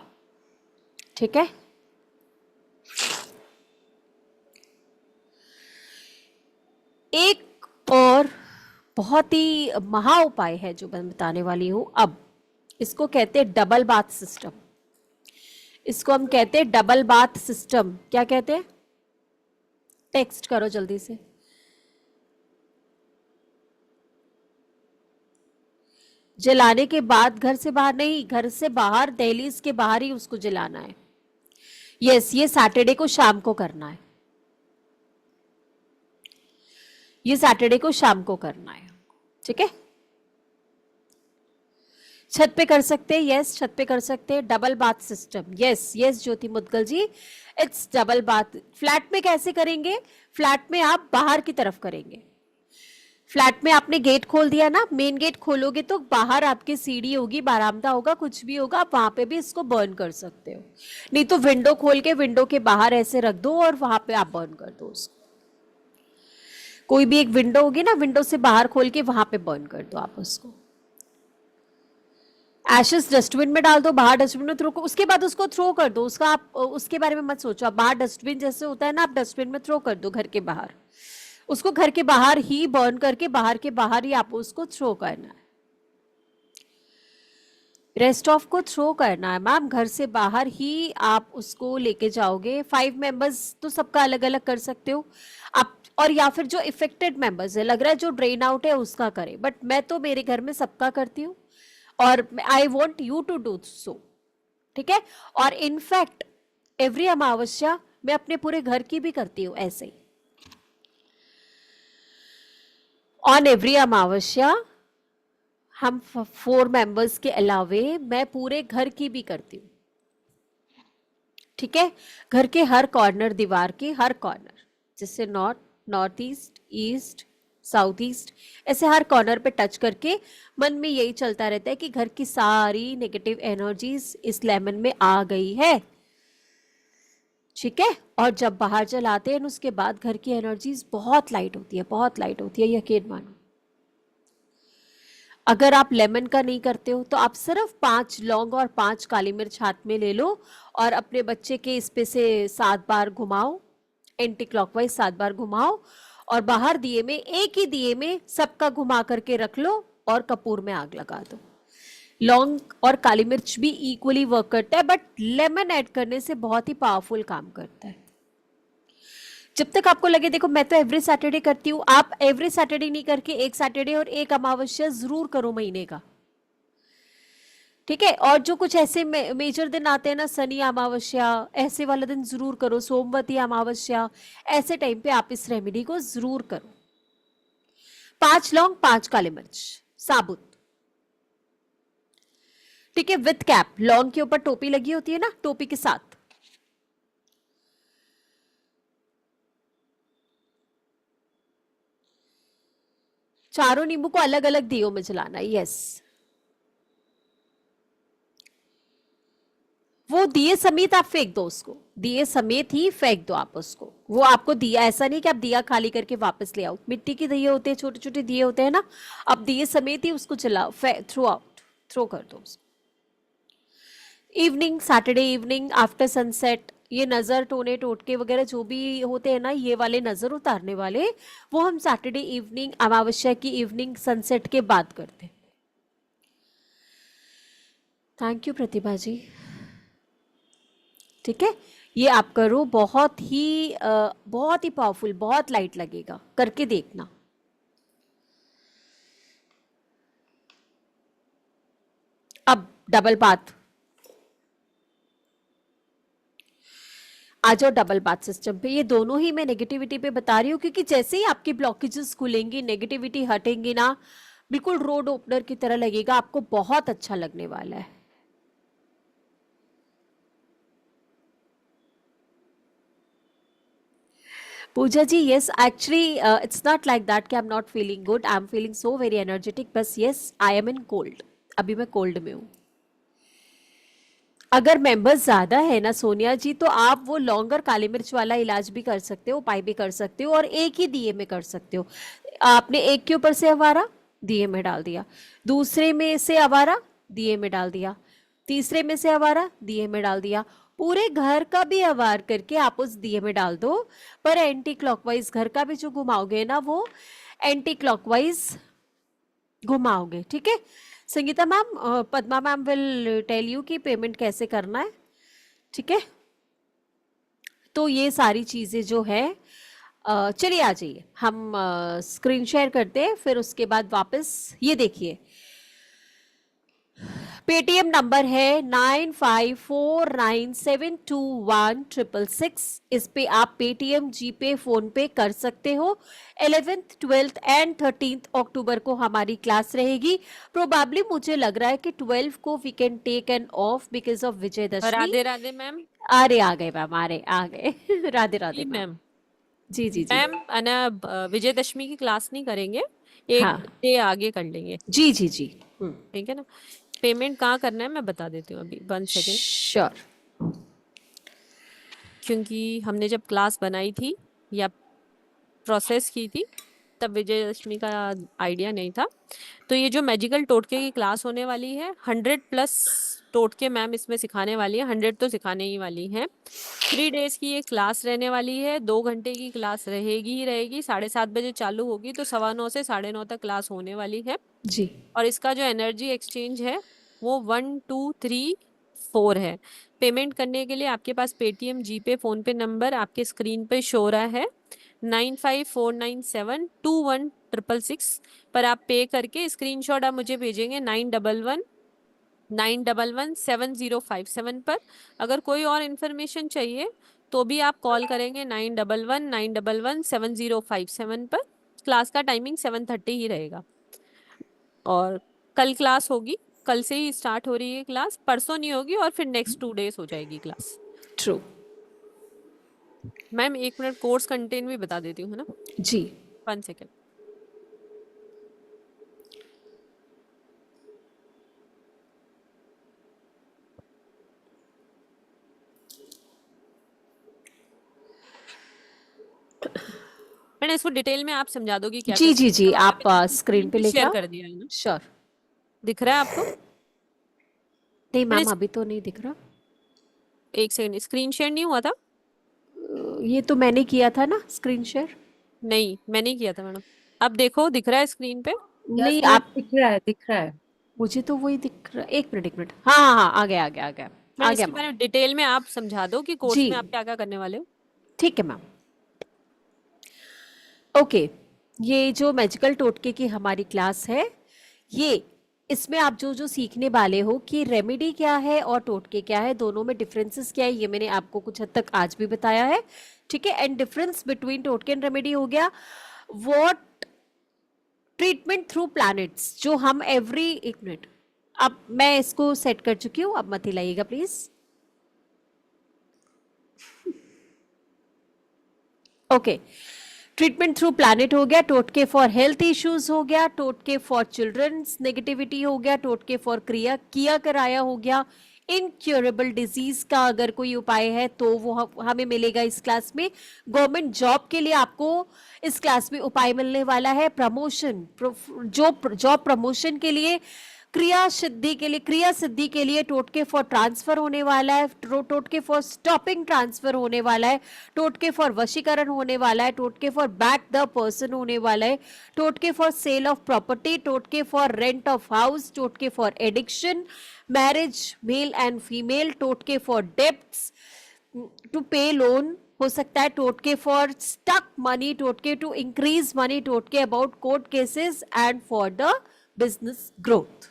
ठीक है, एक और बहुत ही महा उपाय है जो मैं बताने वाली हूं अब. इसको कहते हैं डबल बाथ सिस्टम. इसको हम कहते हैं डबल बाथ सिस्टम. क्या कहते हैं? टेक्स्ट करो जल्दी से. जलाने के बाद घर से बाहर नहीं, घर से बाहर दहलीज के बाहर ही उसको जलाना है. यस, ये सैटरडे को शाम को करना है. ये सैटरडे को शाम को करना है. ठीक है, छत पे कर सकते हैं. यस, छत पे कर सकते हैं. Double bath system. Yes yes Jyoti Mudgal ji, it's double bath. Flat में कैसे करेंगे? फ्लैट में आप बाहर की तरफ करेंगे. फ्लैट में आपने गेट खोल दिया ना, मेन गेट खोलोगे तो बाहर आपकी सीढ़ी होगी, बारामदा होगा, कुछ भी होगा, आप वहां पे भी इसको बर्न कर सकते हो। नहीं तो विंडो खोल के विंडो के बाहर ऐसे रख दो और वहां पे आप बर्न कर दो उसको। कोई भी एक विंडो होगी ना, विंडो से बाहर खोल के वहां पे बर्न कर दो आप उसको। एशेस डस्टबिन में डाल दो, बाहर डस्टबिन में थ्रो, उसके बाद उसको थ्रो कर दो। उसका आप उसके बारे में मत सोचो। आप बाहर डस्टबिन जैसे होता है ना, आप डस्टबिन में थ्रो कर दो घर के बाहर। उसको घर के बाहर ही बर्न करके बाहर के बाहर ही आप उसको थ्रो करना है। रेस्ट ऑफ को थ्रो करना है मैम, घर से बाहर ही आप उसको लेके जाओगे। 5 मेंबर्स तो सबका अलग अलग कर सकते हो आप, और या फिर जो इफेक्टेड मेंबर्स है, लग रहा है जो ड्रेन आउट है उसका करें, बट मैं तो मेरे घर में सबका करती हूँ और I want you to do so, ठीक है। और इनफैक्ट एवरी अमावस्या मैं अपने पूरे घर की भी करती हूँ ऐसे ही। ऑन एवरी अमावस्या हम 4 मेंबर्स के अलावे मैं पूरे घर की भी करती हूँ, ठीक है। घर के हर कॉर्नर, दीवार के हर कॉर्नर, जैसे north, north east, east, south east, ऐसे हर कॉर्नर पे टच करके मन में यही चलता रहता है कि घर की सारी नेगेटिव एनर्जीज इस लेमन में आ गई है, ठीक है। और जब बाहर चलाते हैं उसके बाद घर की एनर्जीज बहुत लाइट होती है, बहुत लाइट होती है, यकीन मानो। अगर आप लेमन का नहीं करते हो तो आप सिर्फ 5 लौंग और 5 काली मिर्च हाथ में ले लो और अपने बच्चे के इस पे से 7 बार घुमाओ, एंटी क्लॉकवाइज 7 बार घुमाओ, और बाहर दिए में, एक ही दिए में सबका घुमा करके रख लो और कपूर में आग लगा दो। लौंग और काली मिर्च भी इक्वली वर्क करता है, बट लेमन ऐड करने से बहुत ही पावरफुल काम करता है। जब तक आपको लगे, देखो मैं तो एवरी सैटरडे करती हूँ, आप एवरी सैटरडे नहीं करके एक सैटरडे और एक अमावस्या जरूर करो महीने का, ठीक है। और जो कुछ ऐसे मेजर दिन आते हैं ना, शनि अमावस्या, ऐसे वाला दिन जरूर करो, सोमवती अमावस्या, ऐसे टाइम पे आप इस रेमेडी को जरूर करो। 5 लौंग, 5 काली मिर्च साबुत, ठीक है, विथ कैप। लौंग के ऊपर टोपी लगी होती है ना, टोपी के साथ। चारों नींबू को अलग अलग दियो में जलाना, यस। वो दिए समेत आप फेंक दो उसको, दिए समेत ही फेंक दो आप उसको। वो आपको दिया, ऐसा नहीं कि आप दिया खाली करके वापस ले आओ, मिट्टी के दिए होते हैं, छोटे छोटे दिए होते हैं ना, आप दिए समेत ही उसको जलाओ, थ्रो आउट, थ्रो कर दो उसको। Evening, Saturday evening after sunset, ये नजर टोने टोटके वगैरह जो भी होते हैं ना, ये वाले नजर उतारने वाले, वो हम सैटरडे इवनिंग, अमावस्या की इवनिंग सनसेट के बाद करते हैं। थैंक यू प्रतिभा जी, ठीक है। ये आप करो, बहुत ही पावरफुल, बहुत लाइट लगेगा, करके देखना। अब डबल बाथ आ जाओ, डबल बाथ सिस्टम पे। ये दोनों ही मैं नेगेटिविटी पे बता रही हूँ, क्योंकि जैसे ही आपकी ब्लॉकेजेस खुलेंगी, नेगेटिविटी हटेंगी ना, बिल्कुल रोड ओपनर की तरह लगेगा, आपको बहुत अच्छा लगने वाला है। पूजा जी, yes, actually it's not like that कि I'm not feeling good, I'm feeling so very energetic, बस yes, I am in cold, अभी मैं कोल्ड में हूँ। अगर मेंबर्स ज्यादा है ना सोनिया जी, तो आप वो लौंग और काली मिर्च वाला इलाज भी कर सकते हो, उपाय भी कर सकते हो, और एक ही दिए में कर सकते हो। आपने एक के ऊपर से अवारा दिए में डाल दिया, दूसरे में से अवारा दिए में डाल दिया, तीसरे में से अवारा दिए में डाल दिया, पूरे घर का भी अवार करके आप उस दिए में डाल दो। पर एंटी क्लॉकवाइज घर का भी जो घुमाओगे ना, वो एंटी क्लॉकवाइज घुमाओगे, ठीक है। Sangeeta ma'am, Padma ma'am will tell you कि पेमेंट कैसे करना है, ठीक है। तो ये सारी चीजें जो है, चलिए आ जाइए, हम स्क्रीन शेयर करते हैं, फिर उसके बाद वापस ये देखिए। पेटीएम नंबर है 9549721666। इस पे आप पेटीएम, जीपे, फोन पे कर सकते हो। 11th, 12th एंड 13th अक्टूबर को हमारी क्लास रहेगी। प्रोबेबली मुझे लग रहा है कि 12 को we can take an off because of Vijayadashami. Radhe Radhe ma'am. अरे आ गए मैम, अरे आ गए राधे राधे जी मैम। मैम। जी जी जी। मैम विजयदशमी की क्लास नहीं करेंगे, एक हाँ डे आगे कर लेंगे, जी जी जी। ठीक है ना। पेमेंट कहाँ करना है मैं बता देती हूँ अभी, 1 सेकेंड। श्योर। क्योंकि हमने जब क्लास बनाई थी या प्रोसेस की थी तब विजयदशमी का आइडिया नहीं था। तो ये जो मैजिकल टोटके की क्लास होने वाली है, 100+ टोटके मैम इसमें सिखाने वाली है, 100 तो सिखाने ही वाली है। 3 days की ये क्लास रहने वाली है, 2 घंटे की क्लास रहेगी ही रहेगी। 7:30 बजे चालू होगी तो 9:15 से 9:30 तक क्लास होने वाली है। जी और इसका जो एनर्जी एक्सचेंज है वो 1 2 3 4 है। पेमेंट करने के लिए आपके पास पेटीएम, जीपे, फोन पे नंबर आपके स्क्रीन पे शो रहा है 9549721666 पर आप पे करके स्क्रीनशॉट आप मुझे भेजेंगे 9119117057 पर। अगर कोई और इन्फॉर्मेशन चाहिए तो भी आप कॉल करेंगे 9119117057 पर। क्लास का टाइमिंग 7:30 ही रहेगा। और कल क्लास होगी, कल से ही स्टार्ट हो रही है क्लास, परसों नहीं होगी और फिर नेक्स्ट 2 days हो जाएगी class. True. Ma'am 1 minute course content भी बता देती हूँ, है ना। जी 1 सेकेंड। मैंने इसको डिटेल में आप समझा दोगी क्या जी क्या जी जी, मैंने आप आपको स्क्रीन पे पे लेके शेयर आओ। कर दिया है ना, श्योर। दिख रहा है आपको। नहीं मैंने मैम, अभी तो नहीं दिख रहा। 1 सेकेंड, स्क्रीन शेयर नहीं हुआ था। ये तो मैंने किया था ना स्क्रीन शेयर। नहीं मैंने ही किया था मैडम। अब देखो दिख रहा है स्क्रीन पे। नहीं यस मैम, आप, दिख रहा है, दिख रहा है। मुझे तो वही दिख रहा। एक मिनट एक मिनट, हाँ हाँ हाँ, आ गया आ गया आ गया। आ मैंने गया इसके मैम। बारे में डिटेल में आप समझा दो कि कोर्स जी में आप क्या क्या करने वाले हो। ठीक है मैम। ओके, ये जो मैजिकल टोटके की हमारी क्लास है, ये इसमें आप जो जो सीखने वाले हो कि रेमेडी क्या है और टोटके क्या है, दोनों में डिफरेंसेस क्या है, ये मैंने आपको कुछ हद तक आज भी बताया है। ठीक है। एंड डिफरेंस बिटवीन टोटके एंड रेमेडी हो गया व्हाट ट्रीटमेंट थ्रू प्लैनेट्स, जो हम एवरी, एक मिनट, अब मैं इसको सेट कर चुकी हूँ, अब मत हिलाइएगा please. Okay, treatment through planet हो गया, टोटके फॉर हेल्थ इश्यूज हो गया, टोटके फॉर चिल्ड्रंस नेगेटिविटी हो गया, टोटके फॉर क्रिया किया कराया हो गया। इनक्योरेबल डिजीज का अगर कोई उपाय है तो वो हमें मिलेगा इस क्लास में। गवर्नमेंट जॉब के लिए आपको इस क्लास में उपाय मिलने वाला है। प्रमोशन, जो जॉब प्रमोशन के लिए, क्रिया सिद्धि के लिए टोटके फॉर ट्रांसफर होने वाला है, टोटके फॉर स्टॉपिंग ट्रांसफर होने वाला है, टोटके फॉर वशीकरण होने वाला है, टोटके फॉर बैक द पर्सन होने वाला है, टोटके फॉर सेल ऑफ प्रॉपर्टी, टोटके फॉर रेंट ऑफ हाउस, टोटके for addiction, marriage male and female, टोटके for debts to pay loan हो सकता है, टोटके फॉर स्टक मनी, टोटके टू इंक्रीज मनी, टोटके about court cases and for the business growth.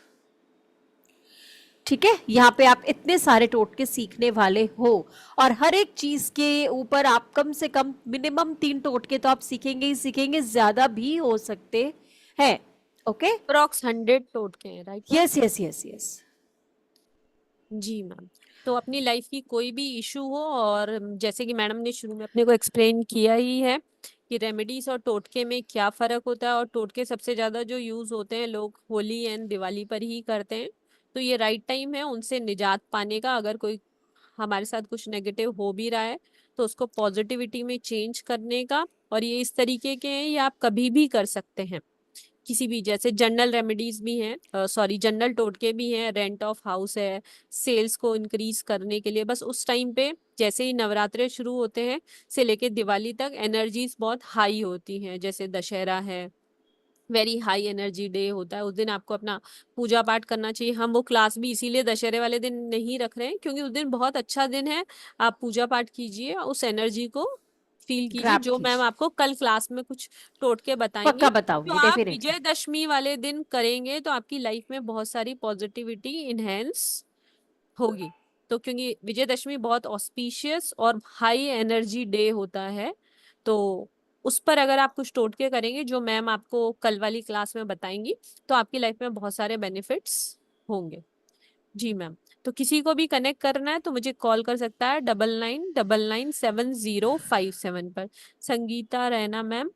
ठीक है, यहाँ पे आप इतने सारे टोटके सीखने वाले हो और हर एक चीज के ऊपर आप कम से कम मिनिमम 3 टोटके तो आप सीखेंगे ही सीखेंगे, ज्यादा भी हो सकते हैं। ओके, अप्रॉक्स 100 टोटके हैं, right. Yes yes yes yes. जी मैम। तो अपनी लाइफ की कोई भी इशू हो, और जैसे कि मैडम ने शुरू में अपने को एक्सप्लेन किया ही है कि रेमेडीज और टोटके में क्या फ़र्क होता है, और टोटके सबसे ज़्यादा जो यूज़ होते हैं लोग होली एंड दिवाली पर ही करते हैं। तो ये राइट टाइम है उनसे निजात पाने का। अगर कोई हमारे साथ कुछ नेगेटिव हो भी रहा है तो उसको पॉजिटिविटी में चेंज करने का। और ये इस तरीके के हैं, ये आप कभी भी कर सकते हैं। किसी भी, जैसे जनरल रेमेडीज भी हैं, सॉरी जनरल टोटके भी हैं, रेंट ऑफ हाउस है, सेल्स को इंक्रीज करने के लिए। बस उस टाइम पे जैसे ही नवरात्रे शुरू होते हैं से लेके दिवाली तक एनर्जीज बहुत हाई होती हैं। जैसे दशहरा है, वेरी हाई एनर्जी डे होता है, उस दिन आपको अपना पूजा पाठ करना चाहिए। हम वो क्लास भी इसीलिए दशहरे वाले दिन नहीं रख रहे हैं क्योंकि उस दिन बहुत अच्छा दिन है। आप पूजा पाठ कीजिए, उस एनर्जी को फील कीजिए, ग्रैब जो मैम कीजिए, आपको कल क्लास में कुछ टोटके बताएंगी। पक्का जो बताऊंगी आप डेफिनेटली। विजयदशमी वाले दिन करेंगे तो आपकी लाइफ में बहुत सारी पॉजिटिविटी इनहेंस होगी। तो क्योंकि विजयदशमी बहुत ऑस्पिशियस और हाई एनर्जी डे होता है, तो उस पर अगर आप कुछ टोटके करेंगे जो मैम आपको कल वाली क्लास में बताएंगी तो आपकी लाइफ में बहुत सारे बेनिफिट्स होंगे। जी मैम। तो किसी को भी कनेक्ट करना है तो मुझे कॉल कर सकता है 99997057 पर। Sangeeta Raina ma'am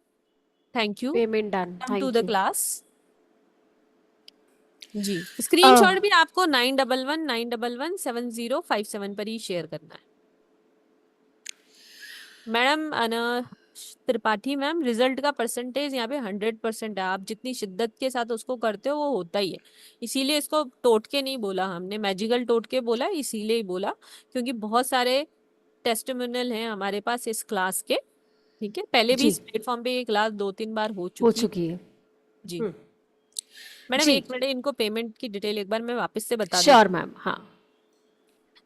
thank you, payment done, come to thank the you. Class. जी, स्क्रीनशॉट भी आपको 9119117057 पर ही शेयर करना है। मैडम त्रिपाठी मैम, रिजल्ट का परसेंटेज यहाँ पे 100% है। आप जितनी शिद्दत के साथ उसको करते हो वो होता ही है। इसीलिए इसको टोटके नहीं बोला हमने, मैजिकल टोटके बोला, इसीलिए ही बोला क्योंकि बहुत सारे टेस्टिमोनियल हैं हमारे पास इस क्लास के। ठीक है, पहले भी जी, इस प्लेटफॉर्म पे ये क्लास 2-3 बार हो हो चुकी है। चुकी है। जी हम्म, मैडम, जी, एक मिनट, इनको पेमेंट की डिटेल एक बार मैं वापस से बता श्योर देती हूँ। मैम, हाँ।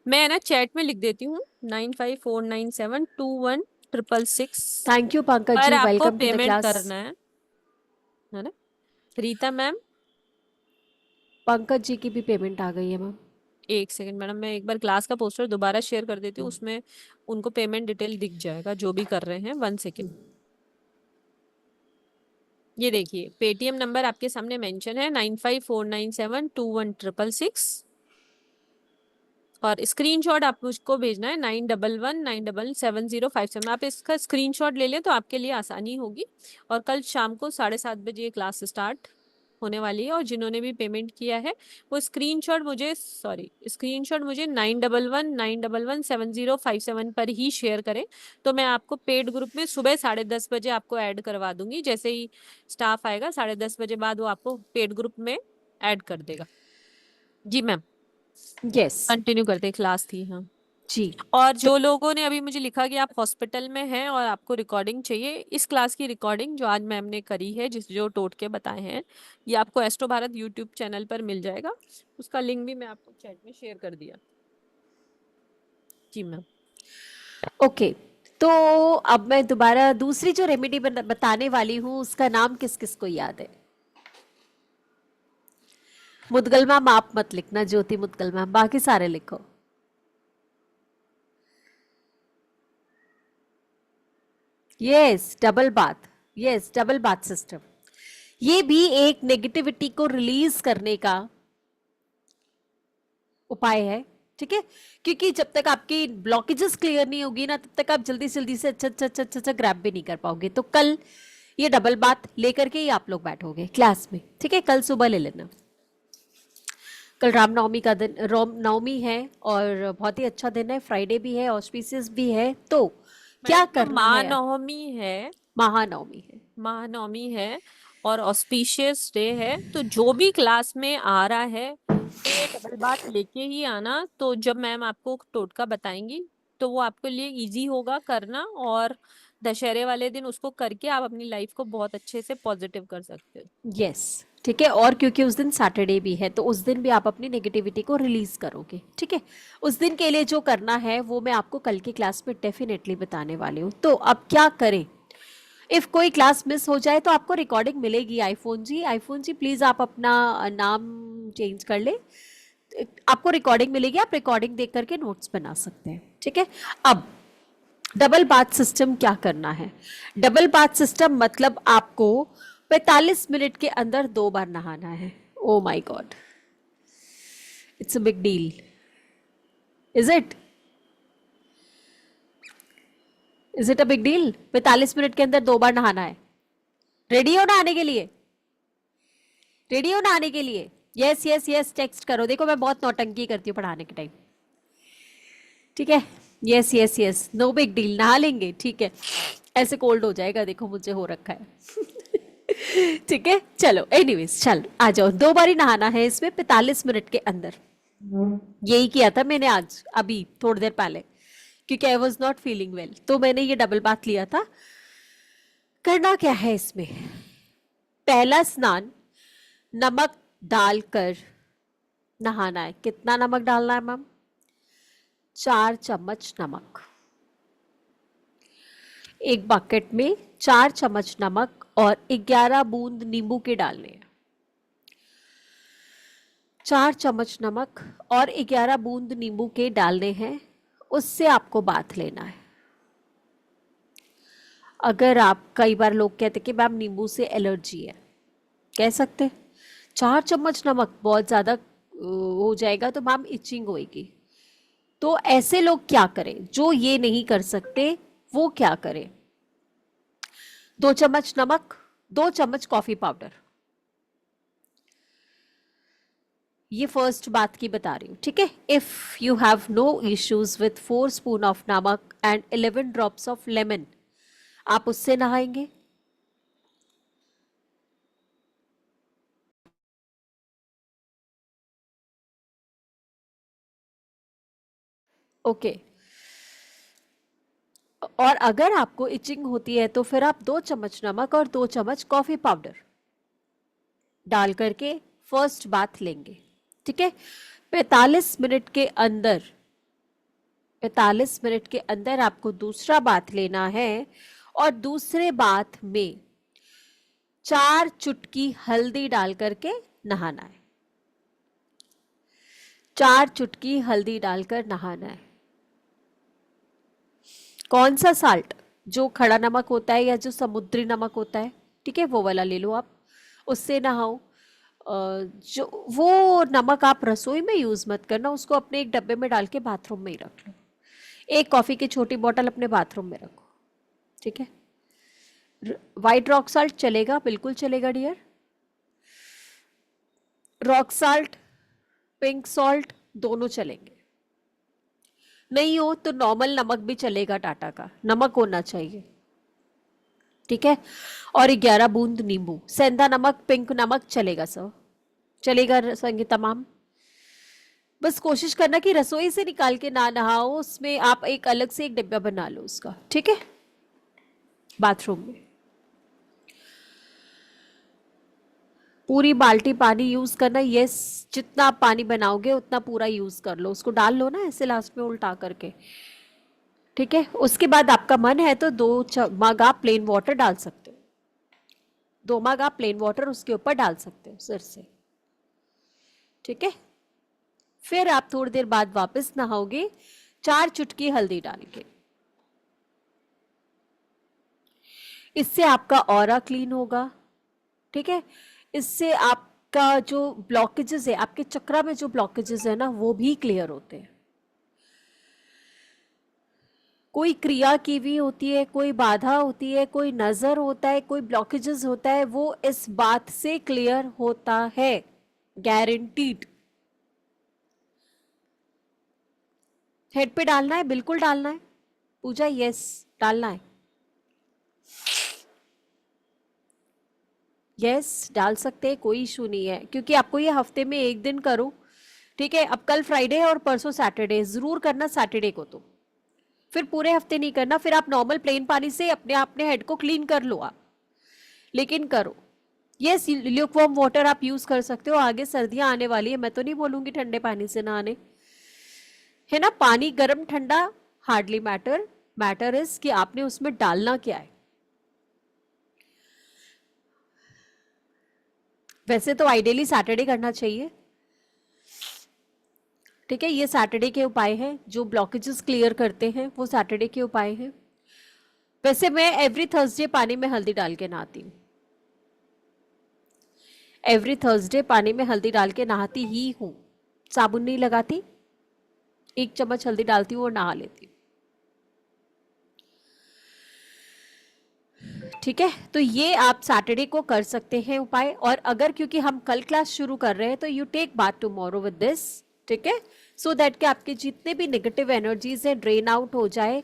मैं ना चैट में लिख देती हूँ 9549721666 थैंक यू पंकज पर जी, आपको welcome to the payment class. करना है ना। रीता मैम, पंकज जी की भी पेमेंट आ गई है मैम। एक सेकंड मैडम, मैं एक बार क्लास का पोस्टर दोबारा शेयर कर देती हूँ, उसमें उनको पेमेंट डिटेल दिख जाएगा जो भी कर रहे हैं। 1 सेकंड। ये देखिए, पेटीएम नंबर आपके सामने मेंशन है 9549721666 और स्क्रीनशॉट आप मुझको भेजना है 9119777057। आप इसका स्क्रीनशॉट ले लें तो आपके लिए आसानी होगी। और कल शाम को 7:30 बजे ये क्लास स्टार्ट होने वाली है। और जिन्होंने भी पेमेंट किया है वो स्क्रीनशॉट मुझे 9119117057 पर ही शेयर करें। तो मैं आपको पेड ग्रुप में सुबह 10:30 बजे आपको ऐड करवा दूंगी। जैसे ही स्टाफ आएगा 10:30 बजे बाद वो आपको पेड ग्रुप में ऐड कर देगा। जी मैम, यस, कंटिन्यू करते, क्लास थी। हाँ, जी। और तो जो लोगों ने अभी मुझे लिखा कि आप हॉस्पिटल में हैं और आपको रिकॉर्डिंग चाहिए, इस क्लास की रिकॉर्डिंग जो आज मैम ने करी है, जो टोटके बताए हैं, ये आपको एस्ट्रो भारत यूट्यूब चैनल पर मिल जाएगा। उसका लिंक भी मैं आपको चैट में शेयर कर दिया। जी मैम। ओके, तो अब मैं दोबारा दूसरी जो रेमेडी बताने वाली हूँ उसका नाम किस किस को याद है? मुदगल मैम आप मत लिखना, ज्योति मुदगल मैम, बाकी सारे लिखो। Yes, double bath. Yes, double bath system. ये भी एक नेगेटिविटी को रिलीज करने का उपाय है। ठीक है, क्योंकि जब तक आपकी ब्लॉकेजेस क्लियर नहीं होगी ना, तब तक आप जल्दी जल्दी से अच्छा अच्छा अच्छा अच्छा ग्रैब भी नहीं कर पाओगे। तो कल ये डबल बात लेकर के ही आप लोग बैठोगे क्लास में। ठीक है, कल सुबह ले लेना। कल रामनवमी का दिन, रामनवमी है और बहुत ही अच्छा दिन है, फ्राइडे भी है, ऑस्पिशियस भी है। तो क्या मैडम, करना है? महानवमी है। महानवमी है। महानवमी है और ऑस्पिशियस डे है। तो जो भी क्लास में आ रहा है तो ये डबल बात लेके ही आना। तो जब मैम आपको टोटका बताएंगी तो वो आपके लिए इजी होगा करना। और दशहरे वाले दिन उसको करके आप अपनी लाइफ को बहुत अच्छे से पॉजिटिव कर सकते हो। यस, ठीक है, और क्योंकि उस दिन सैटरडे भी है तो उस दिन भी आप अपनी नेगेटिविटी को रिलीज करोगे। ठीक है, उस दिन के लिए जो करना है वो मैं आपको कल की क्लास में डेफिनेटली बताने वाली हूँ। तो अब क्या करें? इफ कोई क्लास मिस हो जाए तो आपको रिकॉर्डिंग मिलेगी। आईफोन जी, आईफोन जी प्लीज आप अपना नाम चेंज कर ले, आपको रिकॉर्डिंग मिलेगी, आप रिकॉर्डिंग देख करके नोट्स बना सकते हैं। ठीक है, अब डबल बाथ सिस्टम क्या करना है? डबल बाथ सिस्टम मतलब आपको 45 मिनट के अंदर 2 बार नहाना है। Oh my God, it's a big deal, is it? Is it a big deal? 45 minute के अंदर 2 बार नहाना है। रेडी हो नहाने के लिए? रेडी हो नहाने के लिए? यस यस यस टेक्स्ट करो। देखो मैं बहुत नौटंकी करती हूँ पढ़ाने के टाइम। ठीक है, yes yes yes, no big deal, नहा लेंगे। ठीक है, ऐसे कोल्ड हो जाएगा, देखो मुझे हो रखा है। ठीक है, चलो एनीवेज, चलो आ जाओ। 2 बार ही नहाना है इसमें 45 मिनट के अंदर। यही किया था मैंने आज अभी थोड़ी देर पहले, क्योंकि I was not feeling well, तो मैंने ये डबल बाथ लिया था। करना क्या है इसमें? पहला स्नान नमक डालकर नहाना है। कितना नमक डालना है मैम? 4 चम्मच नमक। एक बकेट में 4 चम्मच नमक और 11 बूंद नींबू के डालने हैं। 4 चम्मच नमक और 11 बूंद नींबू के डालने हैं, उससे आपको बाथ लेना है। अगर आप, कई बार लोग कहते कि मैम नींबू से एलर्जी है, कह सकते 4 चम्मच नमक बहुत ज़्यादा हो जाएगा तो मैम इचिंग होएगी। तो ऐसे लोग क्या करें? जो ये नहीं कर सकते वो क्या करें? 2 चम्मच नमक 2 चम्मच कॉफी पाउडर। ये फर्स्ट बात की बता रही हूँ, ठीक है। If you have no issues with 4 spoon of नमक एंड 11 ड्रॉप्स ऑफ लेमन, आप उससे नहाएंगे। ओके। और अगर आपको इचिंग होती है तो फिर आप 2 चम्मच नमक और 2 चम्मच कॉफी पाउडर डाल करके फर्स्ट बाथ लेंगे, ठीक है। 45 मिनट के अंदर 45 मिनट के अंदर आपको दूसरा बाथ लेना है और दूसरे बाथ में 4 चुटकी हल्दी डाल करके नहाना है। 4 चुटकी हल्दी डालकर नहाना है। कौन सा साल्ट? जो खड़ा नमक होता है या जो समुद्री नमक होता है, ठीक है, वो वाला ले लो आप, उससे नहाओ। जो वो नमक आप रसोई में यूज मत करना, उसको अपने एक डब्बे में डाल के बाथरूम में ही रख लो। एक कॉफी की छोटी बोतल अपने बाथरूम में रखो, ठीक है। व्हाइट रॉक साल्ट चलेगा, बिल्कुल चलेगा dear. Rock salt, pink salt दोनों चलेंगे। नहीं हो तो नॉर्मल नमक भी चलेगा, टाटा का नमक होना चाहिए, ठीक है। और 11 बूंद नींबू। सेंधा नमक, पिंक नमक चलेगा सर, चलेगा संगे तमाम। बस कोशिश करना कि रसोई से निकाल के ना नहाओ, उसमें आप एक अलग से एक डिब्बा बना लो उसका, ठीक है, बाथरूम में। पूरी बाल्टी पानी यूज करना, यस, जितना आप पानी बनाओगे उतना पूरा यूज कर लो, उसको डाल लो ना ऐसे लास्ट में उल्टा करके, ठीक है। उसके बाद आपका मन है तो 2 मग आप प्लेन वाटर डाल सकते हो, 2 मग आप प्लेन वाटर उसके ऊपर डाल सकते हो सिर से, ठीक है। फिर आप थोड़ी देर बाद वापस नहाओगे 4 चुटकी हल्दी डाल के। इससे आपका ऑरा क्लीन होगा, ठीक है। इससे आपका जो ब्लॉकेजेस है, आपके चक्रा में जो ब्लॉकेजेस है ना, वो भी क्लियर होते हैं। कोई क्रिया की भी होती है, कोई बाधा होती है, कोई नजर होता है, कोई ब्लॉकेजेस होता है, वो इस बात से क्लियर होता है, गारंटीड। हेड पे डालना है, बिल्कुल डालना है पूजा, यस डालना है, यस डाल सकते हैं, कोई इशू नहीं है, क्योंकि आपको ये हफ्ते में एक दिन करो, ठीक है। अब कल फ्राइडे है और परसों सैटरडे, जरूर करना सैटरडे को, तो फिर पूरे हफ्ते नहीं करना। फिर आप नॉर्मल प्लेन पानी से अपने हेड को क्लीन कर लो आप, लेकिन करो। यस, ल्यूकवार्म वाटर आप यूज कर सकते हो, आगे सर्दियां आने वाली है, मैं तो नहीं बोलूंगी ठंडे पानी से नहाने, है ना। पानी गर्म ठंडा हार्डली मैटर, मैटर इज कि आपने उसमें डालना क्या है। वैसे तो आइडियली सैटरडे करना चाहिए, ठीक है। ये सैटरडे के उपाय हैं जो ब्लॉकेजेस क्लियर करते हैं, वो सैटरडे के उपाय हैं। वैसे मैं एवरी थर्सडे पानी में हल्दी डाल के नहाती हूँ, एवरी थर्सडे पानी में हल्दी डाल के नहाती ही हूँ, साबुन नहीं लगाती, 1 चम्मच हल्दी डालती हूँ और नहा लेती हूँ, ठीक है। तो ये आप सैटरडे को कर सकते हैं उपाय। और अगर, क्योंकि हम कल क्लास शुरू कर रहे हैं, तो you take bath tomorrow with this, ठीक है, सो दैट कि आपके जितने भी नेगेटिव एनर्जीज हैं ड्रेन आउट हो जाए।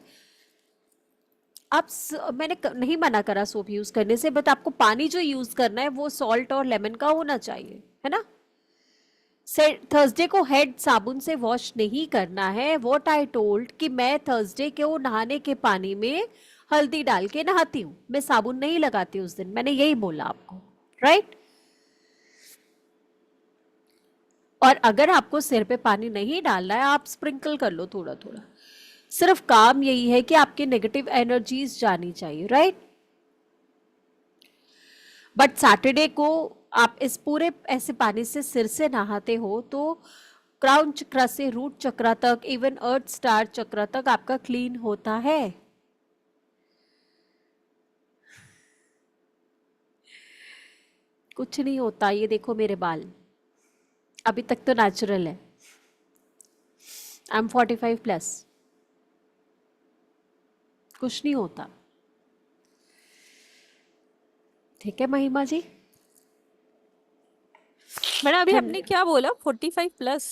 आप मैंने नहीं मना करा सोप यूज करने से, बट आपको पानी जो यूज करना है वो सॉल्ट और लेमन का होना चाहिए, है ना। थर्सडे को हेड साबुन से वॉश नहीं करना है। व्हाट आई टोल्ड कि मैं थर्सडे को नहाने के पानी में हल्दी डाल के नहाती हूँ, मैं साबुन नहीं लगाती उस दिन, मैंने यही बोला आपको, राइट। और अगर आपको सिर पे पानी नहीं डालना है, आप स्प्रिंकल कर लो थोड़ा थोड़ा, सिर्फ काम यही है कि आपकी नेगेटिव एनर्जीज जानी चाहिए, राइट। बट सैटरडे को आप इस पूरे ऐसे पानी से सिर से नहाते हो तो क्राउन चक्र से रूट चक्र तक, इवन अर्थ स्टार चक्र तक आपका क्लीन होता है। कुछ नहीं होता, ये देखो मेरे बाल अभी तक तो नेचुरल है, आई एम 45+, कुछ नहीं होता, ठीक है महिमा जी। मैडम अभी आपने क्या बोला 45+?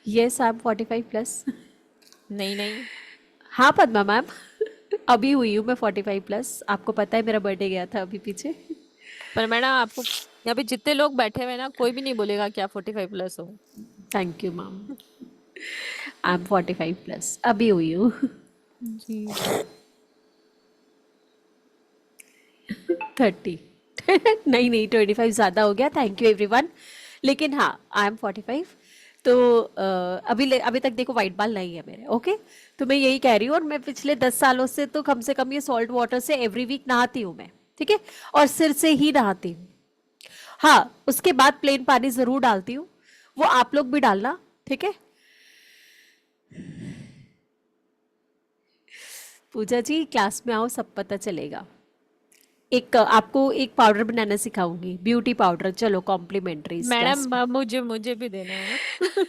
Yes I M 45 plus. नहीं नहीं, हाँ पद्मा मैम, अभी हुई हूँ मैं 45 प्लस। आपको पता है मेरा बर्थडे गया था अभी पीछे। पर मैडम आपको यहाँ पे जितने लोग बैठे हुए हैं ना, कोई भी नहीं बोलेगा कि आप 45+ हो। Thank you ma'am. I am 45 plus, अभी हुई हूँ। जी। 30। नहीं नहीं 25 ज़्यादा हो गया, थैंक यू एवरीवन। लेकिन हाँ आई एम 45। तो अभी तक देखो वाइट बाल नहीं है मेरे, ओके। तो मैं यही कह रही हूँ, और मैं पिछले 10 सालों से तो कम से कम ये सॉल्ट वाटर से एवरी वीक नहाती हूँ मैं, ठीक है, और सिर से ही नहाती हूँ। हाँ उसके बाद प्लेन पानी ज़रूर डालती हूँ, वो आप लोग भी डालना, ठीक है। पूजा जी क्लास में आओ, सब पता चलेगा। आपको एक पाउडर बनाना सिखाऊंगी, ब्यूटी पाउडर, चलो कॉम्प्लीमेंट्री इस क्लास में। मैडम मुझे भी देना है ना।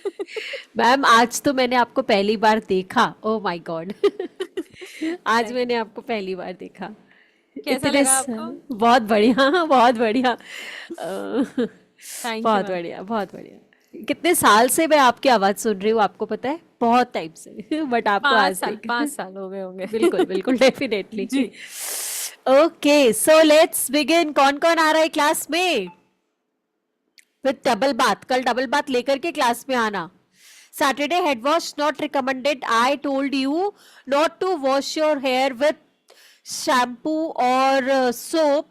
मैम आज तो मैंने आपको पहली बार देखा, ओ माय गॉड। आज थैंक- मैंने आपको पहली बार देखा। कैसा इतने लगा आपको? बहुत बढ़िया, बहुत बढ़िया। थैंक यू बहुत मैम। बढ़िया, बहुत बढ़िया। कितने साल से मैं आपकी आवाज सुन रही हूँ आपको पता है, बहुत टाइम से। बट आपको आज देख 5 साल हो गए होंगे। बिल्कुल बिल्कुल डेफिनेटली। जी। Okay so let's begin. कौन कौन आ रहा है क्लास में विद डबल बाथ? कल डबल बाथ लेकर के क्लास में आना। Saturday head wash not recommended. I told you not to wash your hair with shampoo or soap.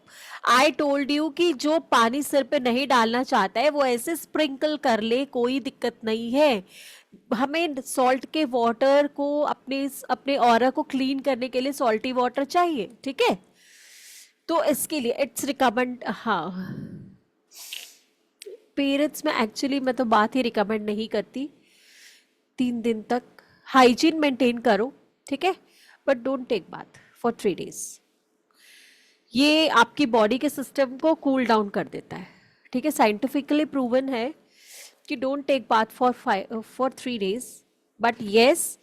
I told you कि जो पानी सिर पे नहीं डालना चाहता है वो ऐसे स्प्रिंकल कर ले, कोई दिक्कत नहीं है। हमें सॉल्ट के वाटर को अपने अपने ऑरा को क्लीन करने के लिए सॉल्टी वाटर चाहिए, ठीक है। तो इसके लिए इट्स रिकमेंड, हाँ पीरियड्स में एक्चुअली मैं तो बात ही रिकमेंड नहीं करती। 3 दिन तक हाइजीन मेंटेन करो, ठीक है, but don't take bath for 3 days. ये आपकी बॉडी के सिस्टम को कूल डाउन कर देता है, ठीक है। साइंटिफिकली प्रूवन है कि don't take bath for 3 days. But yes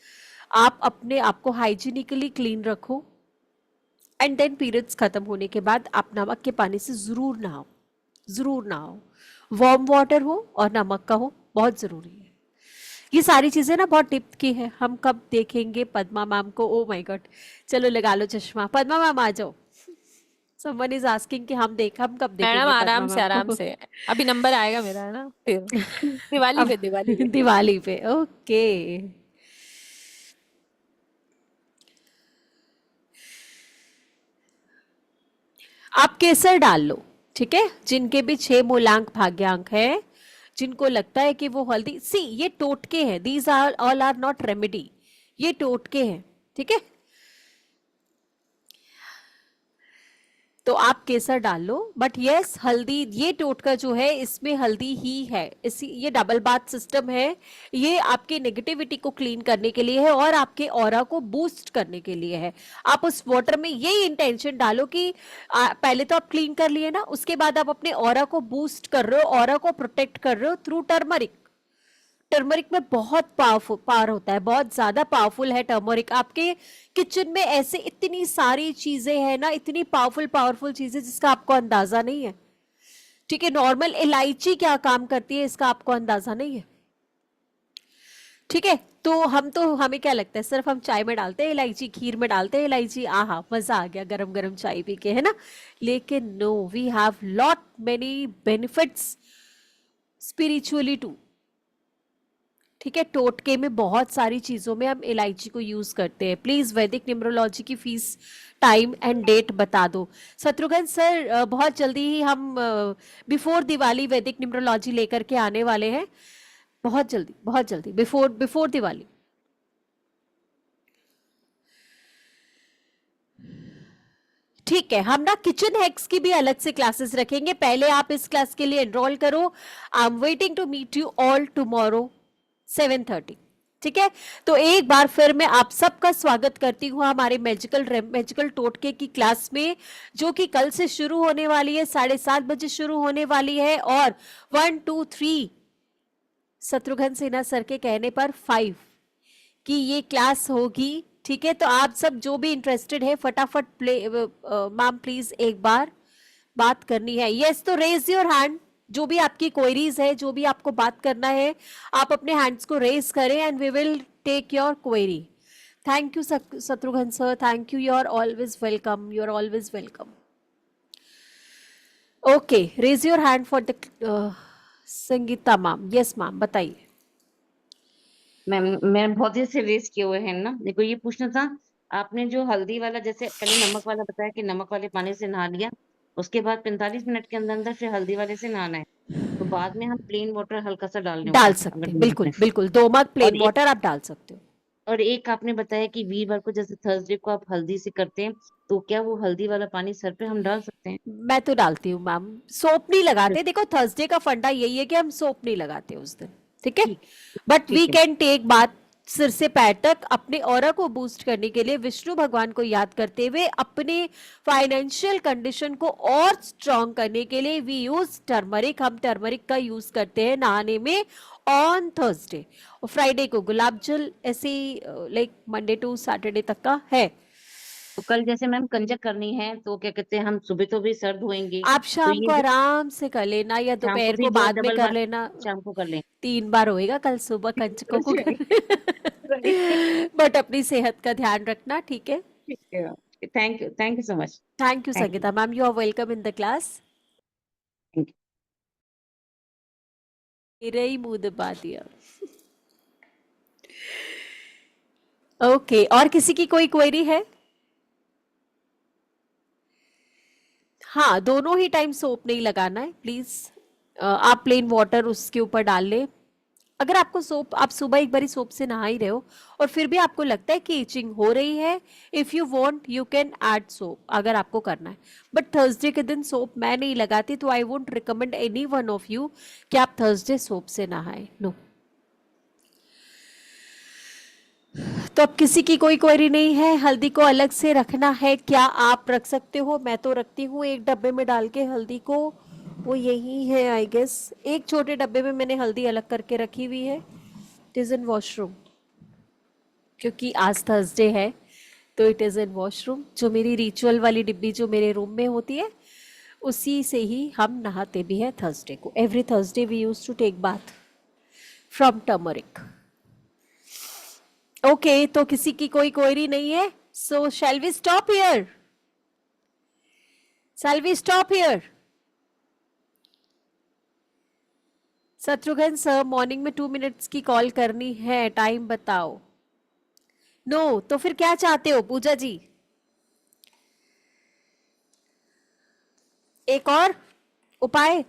आप अपने आप को हाइजीनिकली क्लीन रखो, एंड देन पीरियड्स खत्म होने के बाद आप नमक के पानी से जरूर नहाओ, जरूर नहाओ। वार्म वाटर हो और नमक का हो, बहुत जरूरी है। ये सारी चीजें ना बहुत टिप की है। हम कब देखेंगे पद्मा मैम को? ओ माय गॉड, चलो लगा लो चश्मा। पद्मा मैम आ जाओ। समवन इज आस्किंग कि हम कब मैडम देखेंगे पद्मा मैम आराम को? से, अभी नंबर आएगा मेरा, है ना, फिर दिवाली अब पे दिवाली पे। दिवाली पे, ओके। आप केसर डाल लो, ठीक है। जिनके भी 6 मूलांक भाग्यांक है, जिनको लगता है कि वो हल्दी, सी ये टोटके हैं, these are all are not remedy, ये टोटके हैं, ठीक है। तो आप केसर डाल लो, बट यस हल्दी, ये टोटका जो है इसमें हल्दी ही है। इसी ये डबल बाथ सिस्टम है, ये आपके नेगेटिविटी को क्लीन करने के लिए है और आपके ऑरा को बूस्ट करने के लिए है। आप उस वाटर में यही इंटेंशन डालो कि पहले तो आप क्लीन कर लिए ना, उसके बाद आप अपने ऑरा को बूस्ट कर रहे हो, ऑरा को प्रोटेक्ट कर रहे हो थ्रू टर्मरिक। टर्मरिक में बहुत पावर होता है, बहुत ज्यादा पावरफुल है टर्मरिक। आपके किचन में ऐसे इतनी सारी चीजें हैं ना, इतनी पावरफुल चीजें जिसका आपको अंदाजा नहीं है, ठीक है। नॉर्मल इलायची क्या काम करती है इसका आपको अंदाजा नहीं है, ठीक है। तो हमें क्या लगता है, सिर्फ हम चाय में डालते हैं इलायची, खीर में डालते हैं इलायची, आहा मजा आ गया गरम गरम चाय पी के, है ना। लेकिन no, we have lot many benefits spiritually too, ठीक है। टोटके में बहुत सारी चीजों में हम इलायची को यूज करते हैं। प्लीज वैदिक न्यूमरोलॉजी की फीस, टाइम एंड डेट बता दो। शत्रुघ्न सर बहुत जल्दी ही हम बिफोर दिवाली वैदिक न्यूमरोलॉजी लेकर के आने वाले हैं, बहुत जल्दी बिफोर दिवाली। ठीक है, हम ना किचन हैक्स की भी अलग से क्लासेस रखेंगे, पहले आप इस क्लास के लिए एनरोल करो। I am waiting to meet you all tomorrow 7:30, ठीक है। तो एक बार फिर मैं आप सबका स्वागत करती हूँ हमारे मैजिकल टोटके की क्लास में, जो कि कल से शुरू होने वाली है, 7:30 बजे शुरू होने वाली है, और 1 2 3 शत्रुघ्न सिन्हा सर के कहने पर 5 की ये क्लास होगी, ठीक है। तो आप सब जो भी इंटरेस्टेड है फटाफट मैम प्लीज एक बार बात करनी है? यस, तो रेज योर हैंड। जो भी आपकी क्वेरीज है, जो भी आपको बात करना है, आप अपने हैंड्स को रेज करें and we will take your query. Thank you Shatrughan sir, thank you, you are always welcome, you are always welcome. Okay, raise your hand for the Sangeeta ma'am. Yes ma'am, बताइए। मैम मैंने बहुत देर से race किए हुए हैं ना, देखो ये पूछना था। आपने जो हल्दी वाला, जैसे पहले नमक वाला बताया कि नमक वाले पानी से नहा लिया, उसके बाद 45 मिनट के अंदर अंदर फिर हल्दी वाले से नहाना है, तो बाद में हम प्लेन वाटर हल्का सा डालने होता डाल है अगर सकते हैं, नमक बिल्कुल में। बिल्कुल, 2 मग और प्लेन एक वाटर आप डाल सकते हो। और एक आपने बताया कि वीरवार को जैसे थर्सडे को आप हल्दी से करते हैं, तो क्या वो हल्दी वाला पानी सर पे हम डाल सकते हैं? मैं तो डालती हूँ मैम, सोप नहीं अच्छा, लगाते। देखो थर्सडे का फंडा यही है कि हम सोप नहीं लगाते उस दिन, ठीक है। ठीक बट वी ठीक है। कैन टेक बाथ सिर से पैर तक, अपने ऑरा को बूस्ट करने के लिए, विष्णु भगवान को याद करते हुए, अपने फाइनेंशियल कंडीशन को और स्ट्रॉन्ग करने के लिए वी यूज टर्मरिक। हम टर्मरिक का यूज करते हैं नहाने में ऑन थर्सडे, और फ्राइडे को गुलाब जल, ऐसे लाइक मंडे टू सैटरडे तक का है। तो कल जैसे मैम कंजक करनी है, तो क्या कहते हैं, हम सुबह तो भी सर धोएंगे, आप तो शाम ये को जो आराम से कर लेना, या शाम को दोपहर को फिर जो बाद में डबल कर बार लेना। शाम को कर लें? 3 बार होएगा कल सुबह कंजकों को कर। राइट। बट अपनी सेहत का ध्यान रखना, ठीक है। ठीक है, thank you so much. Thank you thank you. Sangeeta ma'am, you are welcome in the class. मेरे ही मुंह दबा दिया। ओके, और किसी की कोई क्वेरी है? हाँ, दोनों ही टाइम सोप नहीं लगाना है प्लीज। आप प्लेन वाटर उसके ऊपर डाल लें। अगर आपको सोप, आप सुबह एक बारी सोप से नहा ही रहे हो और फिर भी आपको लगता है कि इचिंग हो रही है, if you want you can add soap, अगर आपको करना है। बट थर्सडे के दिन सोप मैं नहीं लगाती, तो I won't recommend any one of you कि आप थर्सडे सोप से नहाए, नो। तो अब किसी की कोई क्वेरी नहीं है? हल्दी को अलग से रखना है क्या? आप रख सकते हो, मैं तो रखती हूँ एक डब्बे में डाल के हल्दी को, वो यही है आई गेस। एक छोटे डब्बे में मैंने हल्दी अलग करके रखी हुई है, इट इज इन वॉशरूम, क्योंकि आज थर्सडे है तो इट इज इन वॉशरूम। जो मेरी रिचुअल वाली डिब्बी जो मेरे रूम में होती है, उसी से ही हम नहाते भी हैं थर्सडे को। Every Thursday we use to take bath from turmeric. Okay, तो किसी की कोई क्वेरी नहीं है, so shall we stop here? Shall we stop here? Shatrughan sir, morning में 2 मिनट्स की कॉल करनी है, टाइम बताओ। नो, तो फिर क्या चाहते हो पूजा जी? एक और उपाय?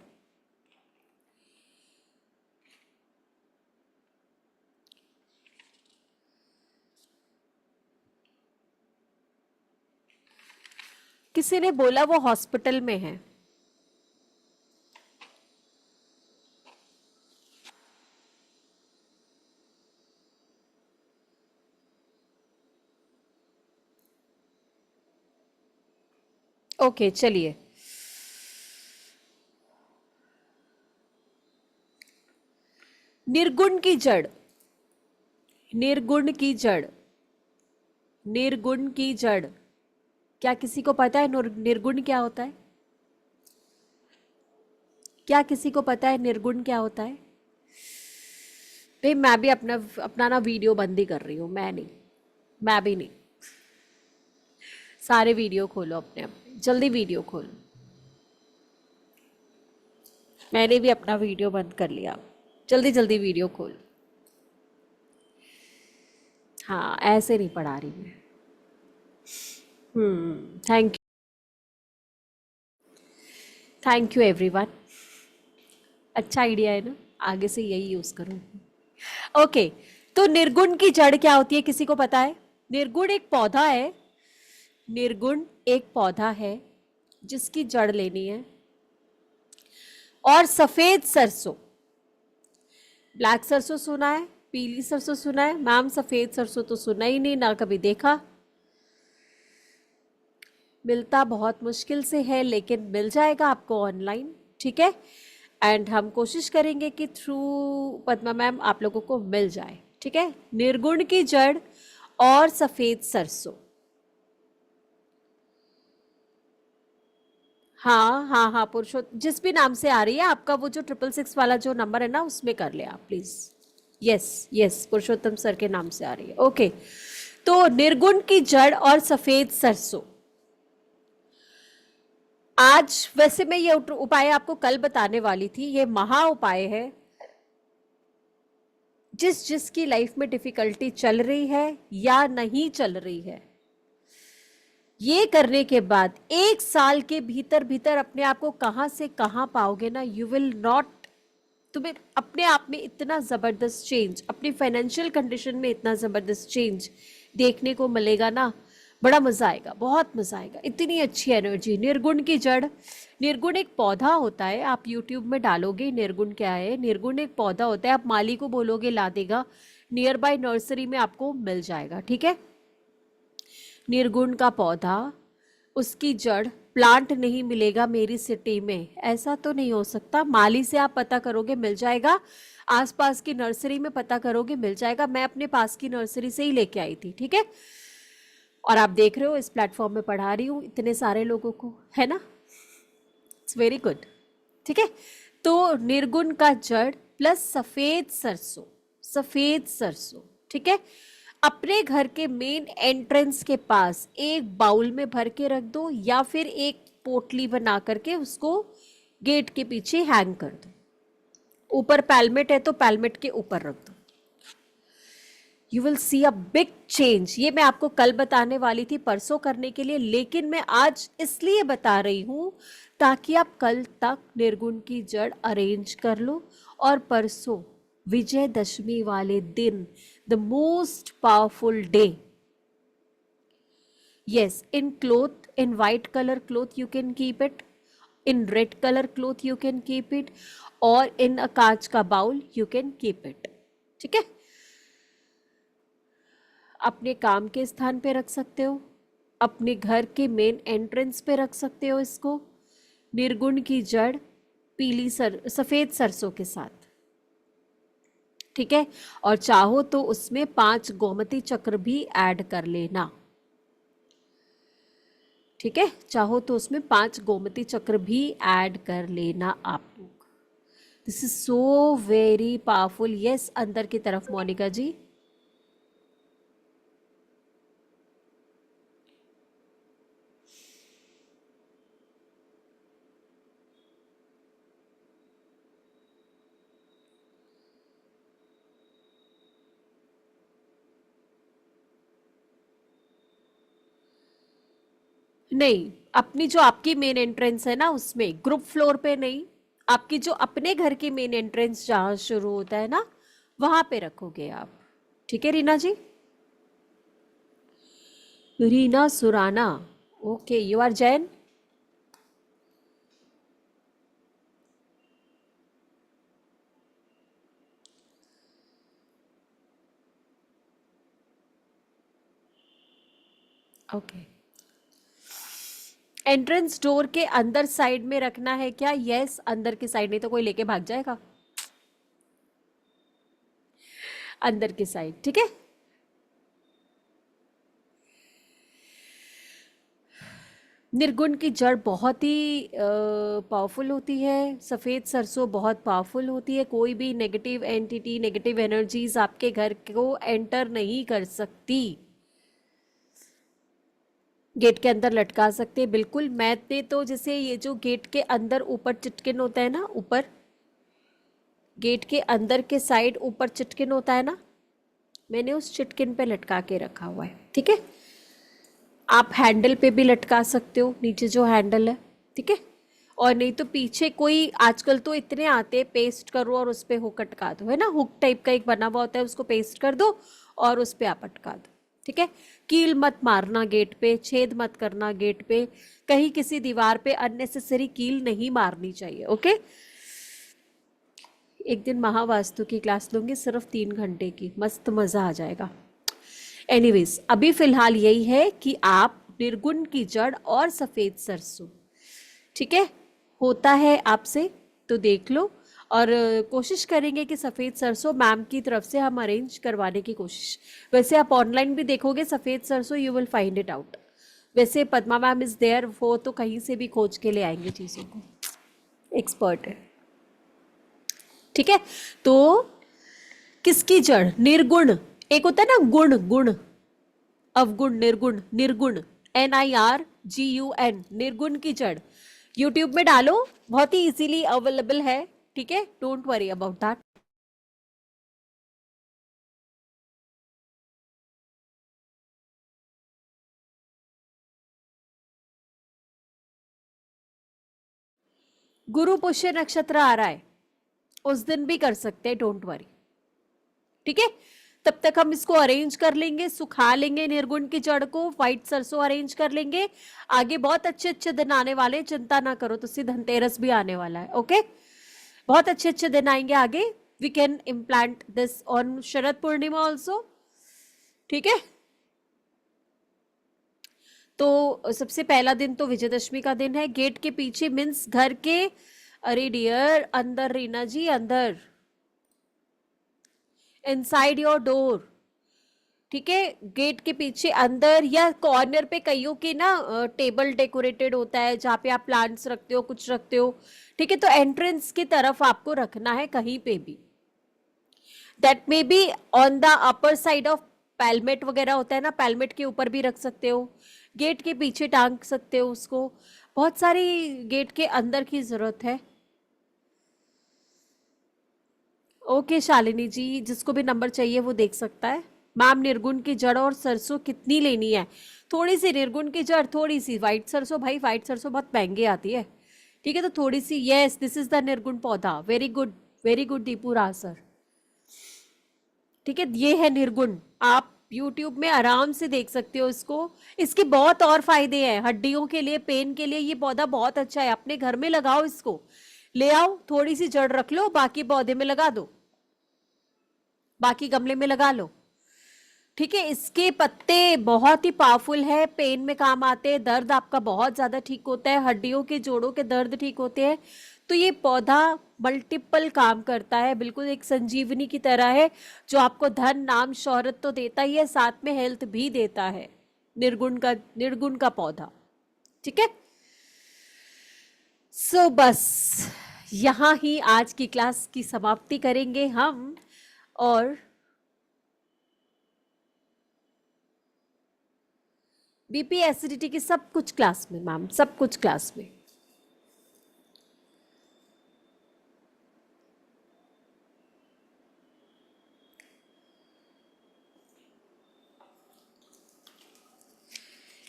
किसी ने बोला वो हॉस्पिटल में है। ओके, चलिए। निर्गुण की जड़, निर्गुण की जड़, निर्गुण की जड़, क्या किसी को पता है निर्गुण क्या होता है? क्या किसी को पता है निर्गुण क्या होता है? भाई मैं भी अपना अपना ना वीडियो बंद ही कर रही हूँ, मैं नहीं, मैं भी नहीं। सारे वीडियो खोलो अपने अपने, जल्दी वीडियो खोलो। मैंने भी अपना वीडियो बंद कर लिया, जल्दी जल्दी वीडियो खोल। हाँ, ऐसे नहीं पढ़ा रही मैं। Thank you, thank you everyone. अच्छा आइडिया है ना, आगे से यही यूज करूँगी। ओके, तो निर्गुण की जड़ क्या होती है, किसी को पता है? निर्गुण एक पौधा है, निर्गुण एक पौधा है जिसकी जड़ लेनी है। और सफेद सरसों, ब्लैक सरसों सुना है, पीली सरसों सुना है मैम, सफेद सरसों तो सुना ही नहीं, ना कभी देखा। मिलता बहुत मुश्किल से है, लेकिन मिल जाएगा आपको ऑनलाइन, ठीक है। एंड हम कोशिश करेंगे कि थ्रू पद्मा मैम आप लोगों को मिल जाए, ठीक है। निर्गुण की जड़ और सफेद सरसों, हाँ हाँ हाँ, पुरुषोत्तम जिस भी नाम से आ रही है आपका, वो जो 666 वाला जो नंबर है ना, उसमें कर ले आप please. Yes yes, Purushottam sir के नाम से आ रही है। ओके, तो निर्गुण की जड़ और सफेद सरसों। आज वैसे मैं ये उपाय आपको कल बताने वाली थी, ये महा उपाय है। जिसकी लाइफ में डिफिकल्टी चल रही है या नहीं चल रही है, ये करने के बाद 1 साल के भीतर भीतर अपने आप को कहां से कहां पाओगे ना, यू विल नॉट, तुम्हें अपने आप में इतना जबरदस्त चेंज, अपनी फाइनेंशियल कंडीशन में इतना जबरदस्त चेंज देखने को मिलेगा ना, बड़ा मजा आएगा, बहुत मजा आएगा। इतनी अच्छी एनर्जी। निर्गुण की जड़, निर्गुण एक पौधा होता है, आप यूट्यूब में डालोगे निर्गुण क्या है, निर्गुण एक पौधा होता है, आप माली को बोलोगे ला देगा, नियर बाय नर्सरी में आपको मिल जाएगा, ठीक है। निर्गुण का पौधा, उसकी जड़, प्लांट नहीं मिलेगा मेरी सिटी में, ऐसा तो नहीं हो सकता। माली से आप पता करोगे मिल जाएगा, आसपास की नर्सरी में पता करोगे मिल जाएगा। मैं अपने पास की नर्सरी से ही लेके आई थी, ठीक है। और आप देख रहे हो इस प्लेटफॉर्म में पढ़ा रही हूँ इतने सारे लोगों को, है ना, इट्स वेरी गुड, ठीक है। तो निर्गुण का जड़ प्लस सफेद सरसों, सफेद सरसों, ठीक है। अपने घर के मेन एंट्रेंस के पास एक बाउल में भर के रख दो, या फिर एक पोटली बना करके उसको गेट के पीछे हैंग कर दो। ऊपर पैलमेट है तो पैलमेट के ऊपर रख दो। You will see a big change. ये मैं आपको कल बताने वाली थी, परसों करने के लिए, लेकिन मैं आज इसलिए बता रही हूं ताकि आप कल तक निर्गुण की जड़ अरेंज कर लो, और परसों विजयदशमी वाले दिन, the most powerful day, yes, in cloth, in white color cloth you can keep it, in red color cloth you can keep it, और in a कांच का bowl you can keep it, ठीक है। अपने काम के स्थान पे रख सकते हो, अपने घर के मेन एंट्रेंस पे रख सकते हो इसको, निर्गुण की जड़ पीली सफेद सरसों के साथ, ठीक है। और चाहो तो उसमें 5 गोमती चक्र भी ऐड कर लेना, ठीक है। चाहो तो उसमें 5 गोमती चक्र भी ऐड कर लेना आप लोग। This is so very powerful. Yes, अंदर की तरफ मोनिका जी। नहीं, अपनी जो आपकी मेन एंट्रेंस है ना, उसमें, ग्रुप फ्लोर पे नहीं, आपकी जो अपने घर की मेन एंट्रेंस जहां शुरू होता है ना, वहां पे रखोगे आप, ठीक है Reena ji. Reena Surana, okay, you are Jain. Okay, entrance door के अंदर साइड में रखना है क्या? यस, अंदर की साइड, नहीं तो कोई लेके भाग जाएगा। अंदर की साइड, ठीक है। निर्गुण की जड़ बहुत ही पावरफुल होती है, सफ़ेद सरसों बहुत पावरफुल होती है। कोई भी नेगेटिव एंटिटी, नेगेटिव एनर्जीज आपके घर को एंटर नहीं कर सकती। गेट के अंदर लटका सकते हैं, बिल्कुल। मैंने तो जैसे ये जो गेट के अंदर ऊपर चिटकिन होता है ना, ऊपर गेट के अंदर के साइड ऊपर चिटकिन होता है ना, मैंने उस चिटकिन पे लटका के रखा हुआ है, ठीक है। आप हैंडल पे भी लटका सकते हो, नीचे जो हैंडल है, ठीक है। और नहीं तो पीछे कोई, आजकल तो इतने आते हैं, पेस्ट करो और उस पर हुक अटका दो, है ना, हुक टाइप का एक बना हुआ होता है, उसको पेस्ट कर दो और उस पर आप अटका दो, ठीक है। कील मत मारना गेट पे, छेद मत करना गेट पे, कहीं किसी दीवार पे अननेसेसरी कील नहीं मारनी चाहिए, ओके। एक दिन महावास्तु की क्लास लूंगी, सिर्फ 3 घंटे की, मस्त मज़ा आ जाएगा। एनीवेज, अभी फिलहाल यही है कि आप निर्गुण की जड़ और सफ़ेद सरसों, ठीक है, होता है आपसे तो देख लो। और कोशिश करेंगे कि सफ़ेद सरसों मैम की तरफ से हम अरेंज करवाने की कोशिश। वैसे आप ऑनलाइन भी देखोगे सफ़ेद सरसों, you will find it out. वैसे पद्मा मैम इज देयर, वो तो कहीं से भी खोज के ले आएंगे चीज़ों को, एक्सपर्ट है। ठीक है, तो किसकी जड़? निर्गुण। एक होता है ना गुण, गुण, अवगुण, निर्गुण, निर्गुण, NIRGUN, निर्गुण की जड़। यूट्यूब में डालो, बहुत ही इजीली अवेलेबल है। ठीक है, डोंट वरी अबाउट दैट। गुरु पुष्य नक्षत्र आ रहा है, उस दिन भी कर सकते हैं, डोंट वरी। ठीक है, तब तक हम इसको अरेंज कर लेंगे, सुखा लेंगे निर्गुण की जड़ को, व्हाइट सरसों अरेंज कर लेंगे। आगे बहुत अच्छे अच्छे दिन आने वाले हैं, चिंता ना करो। तो धनतेरस भी आने वाला है। ओके, बहुत अच्छे अच्छे दिन आएंगे आगे। We can implant this on Sharad Purnima also. ठीक है, तो सबसे पहला दिन तो विजयदशमी का दिन है। गेट के पीछे मीन्स घर के, अरे डियर अंदर, रीना जी अंदर, इनसाइड योर डोर। ठीक है, गेट के पीछे अंदर या कॉर्नर पे कईयों की ना टेबल डेकोरेटेड होता है जहाँ पे आप प्लांट्स रखते हो, कुछ रखते हो। ठीक है, तो एंट्रेंस की तरफ आपको रखना है कहीं पे भी। That may be on the upper side of pelmet वगैरह होता है ना, पैलमेट के ऊपर भी रख सकते हो, गेट के पीछे टांग सकते हो उसको। बहुत सारी गेट के अंदर की जरूरत है। ओके शालिनी जी, जिसको भी नंबर चाहिए वो देख सकता है। मैम निर्गुण की जड़ और सरसों कितनी लेनी है? थोड़ी सी निर्गुण की जड़, थोड़ी सी व्हाइट सरसों। भाई व्हाइट सरसों बहुत महंगी आती है। ठीक है, तो थोड़ी सी, यस दिस इज द निर्गुण पौधा। वेरी गुड दीपू राज सर। ठीक है, ये है निर्गुण। आप YouTube में आराम से देख सकते हो इसको। इसके बहुत और फायदे हैं, हड्डियों के लिए, पेन के लिए ये पौधा बहुत अच्छा है। अपने घर में लगाओ इसको, ले आओ, थोड़ी सी जड़ रख लो, बाकी पौधे में लगा दो, बाकी गमले में लगा लो। ठीक है, इसके पत्ते बहुत ही पावरफुल है, पेन में काम आते हैं, दर्द आपका बहुत ज्यादा ठीक होता है, हड्डियों के, जोड़ों के दर्द ठीक होते हैं। तो ये पौधा मल्टीपल काम करता है, बिल्कुल एक संजीवनी की तरह है, जो आपको धन, नाम, शोहरत तो देता ही है, साथ में हेल्थ भी देता है। निर्गुण का पौधा। ठीक है, सो बस यहां ही आज की क्लास की समाप्ति करेंगे हम। और बीपी एसिडिटी की सब कुछ क्लास में मैम, सब कुछ क्लास में।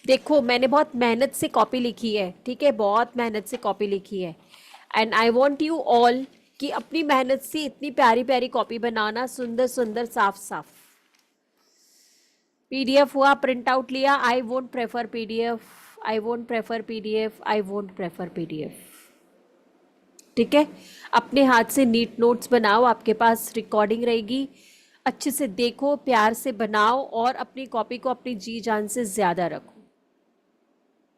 देखो मैंने बहुत मेहनत से कॉपी लिखी है। ठीक है, बहुत मेहनत से कॉपी लिखी है, and I want you all कि अपनी मेहनत से इतनी प्यारी प्यारी कॉपी बनाना, सुंदर सुंदर, साफ साफ। पीडीएफ हुआ, प्रिंट आउट लिया, I won't prefer PDF, I won't prefer PDF, I won't prefer PDF. ठीक है, अपने हाथ से नीट नोट्स बनाओ, आपके पास रिकॉर्डिंग रहेगी, अच्छे से देखो, प्यार से बनाओ, और अपनी कॉपी को अपनी जी जान से ज्यादा रखो।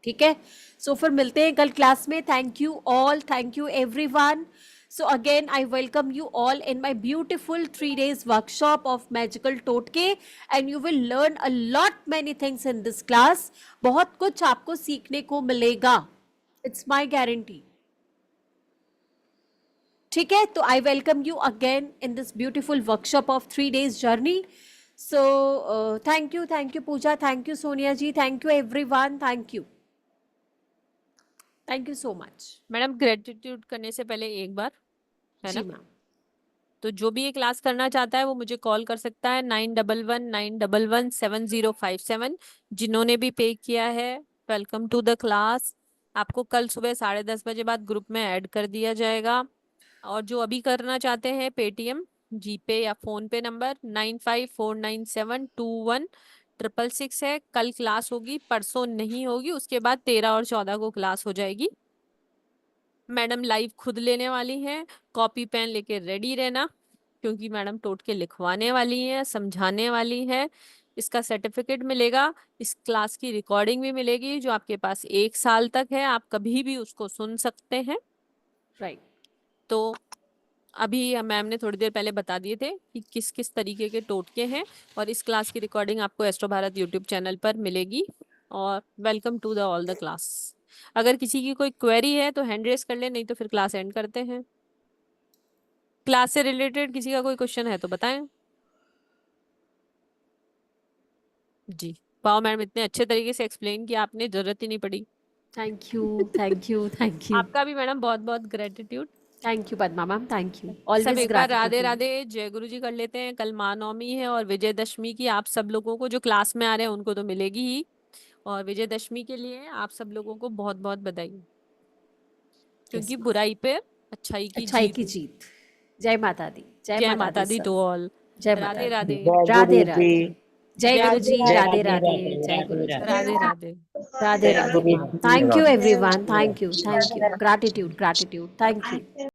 ठीक है, सो फिर मिलते हैं कल क्लास में। Thank you all, thank you everyone. So again, I welcome you all in my beautiful 3 days workshop of magical टोटके, and you will learn a lot many things in this class. बहुत कुछ आपको सीखने को मिलेगा, it's my guarantee. ठीक है, तो I welcome you again in this beautiful workshop of 3 days journey. So thank you Pooja, thank you Sonia ji, thank you everyone, thank you so much. Madam gratitude करने से पहले एक बार, है जी ना, ma'am. तो जो भी ये क्लास करना चाहता है वो मुझे कॉल कर सकता है 9119117057। जिन्होंने भी पे किया है, वेलकम टू द क्लास। आपको कल सुबह 10:30 बजे बाद ग्रुप में ऐड कर दिया जाएगा। और जो अभी करना चाहते हैं, पेटीएम, जीपे या फोन पे नंबर 9549721666 है। कल क्लास होगी, परसों नहीं होगी, उसके बाद 13 और 14 को क्लास हो जाएगी। मैडम लाइव खुद लेने वाली हैं, कॉपी पेन लेके रेडी रहना, क्योंकि मैडम टोटके लिखवाने वाली हैं, समझाने वाली है। इसका सर्टिफिकेट मिलेगा, इस क्लास की रिकॉर्डिंग भी मिलेगी, जो आपके पास 1 साल तक है, आप कभी भी उसको सुन सकते हैं। राइट, तो अभी मैम ने थोड़ी देर पहले बता दिए थे कि किस किस तरीके के टोटके हैं, और इस क्लास की रिकॉर्डिंग आपको एस्ट्रो भारत यूट्यूब चैनल पर मिलेगी। और welcome to the all the class. अगर किसी की कोई क्वेरी है तो हैंड रेस कर ले, नहीं तो फिर क्लास एंड करते हैं। क्लास से रिलेटेड किसी का कोई क्वेश्चन है तो बताएं। जी, पाओ मैडम, इतने अच्छे तरीके से एक्सप्लेन किया आपने, जरूरत ही नहीं पड़ी। Thank you, thank you, thank you, आपका भी मैडम बहुत बहुत gratitude. Thank you Padma ma'am, thank you, सब ऑलवेज एक बार राधे ग्रैटिट्यूड। राधे जय गुरु जी कर लेते हैं। कल महानवमी है और विजयदशमी की आप सब लोगों को, जो क्लास में आ रहे हैं उनको तो मिलेगी ही, और विजयदशमी के लिए आप सब लोगों को बहुत बहुत बधाई, क्योंकि बुराई पे अच्छाई की अच्छाई जीत। की जीत। जय माता दी, जय जय माता माता दी दी सब। To all. जय माता राधे दी, राधे राधे राधे, जय जय गुरु गुरु जी, जी। राधे राधे, जय Guru ji, Radhe Radhe. Radhe Radhe. Thank you everyone, thank you, gratitude, gratitude, thank you.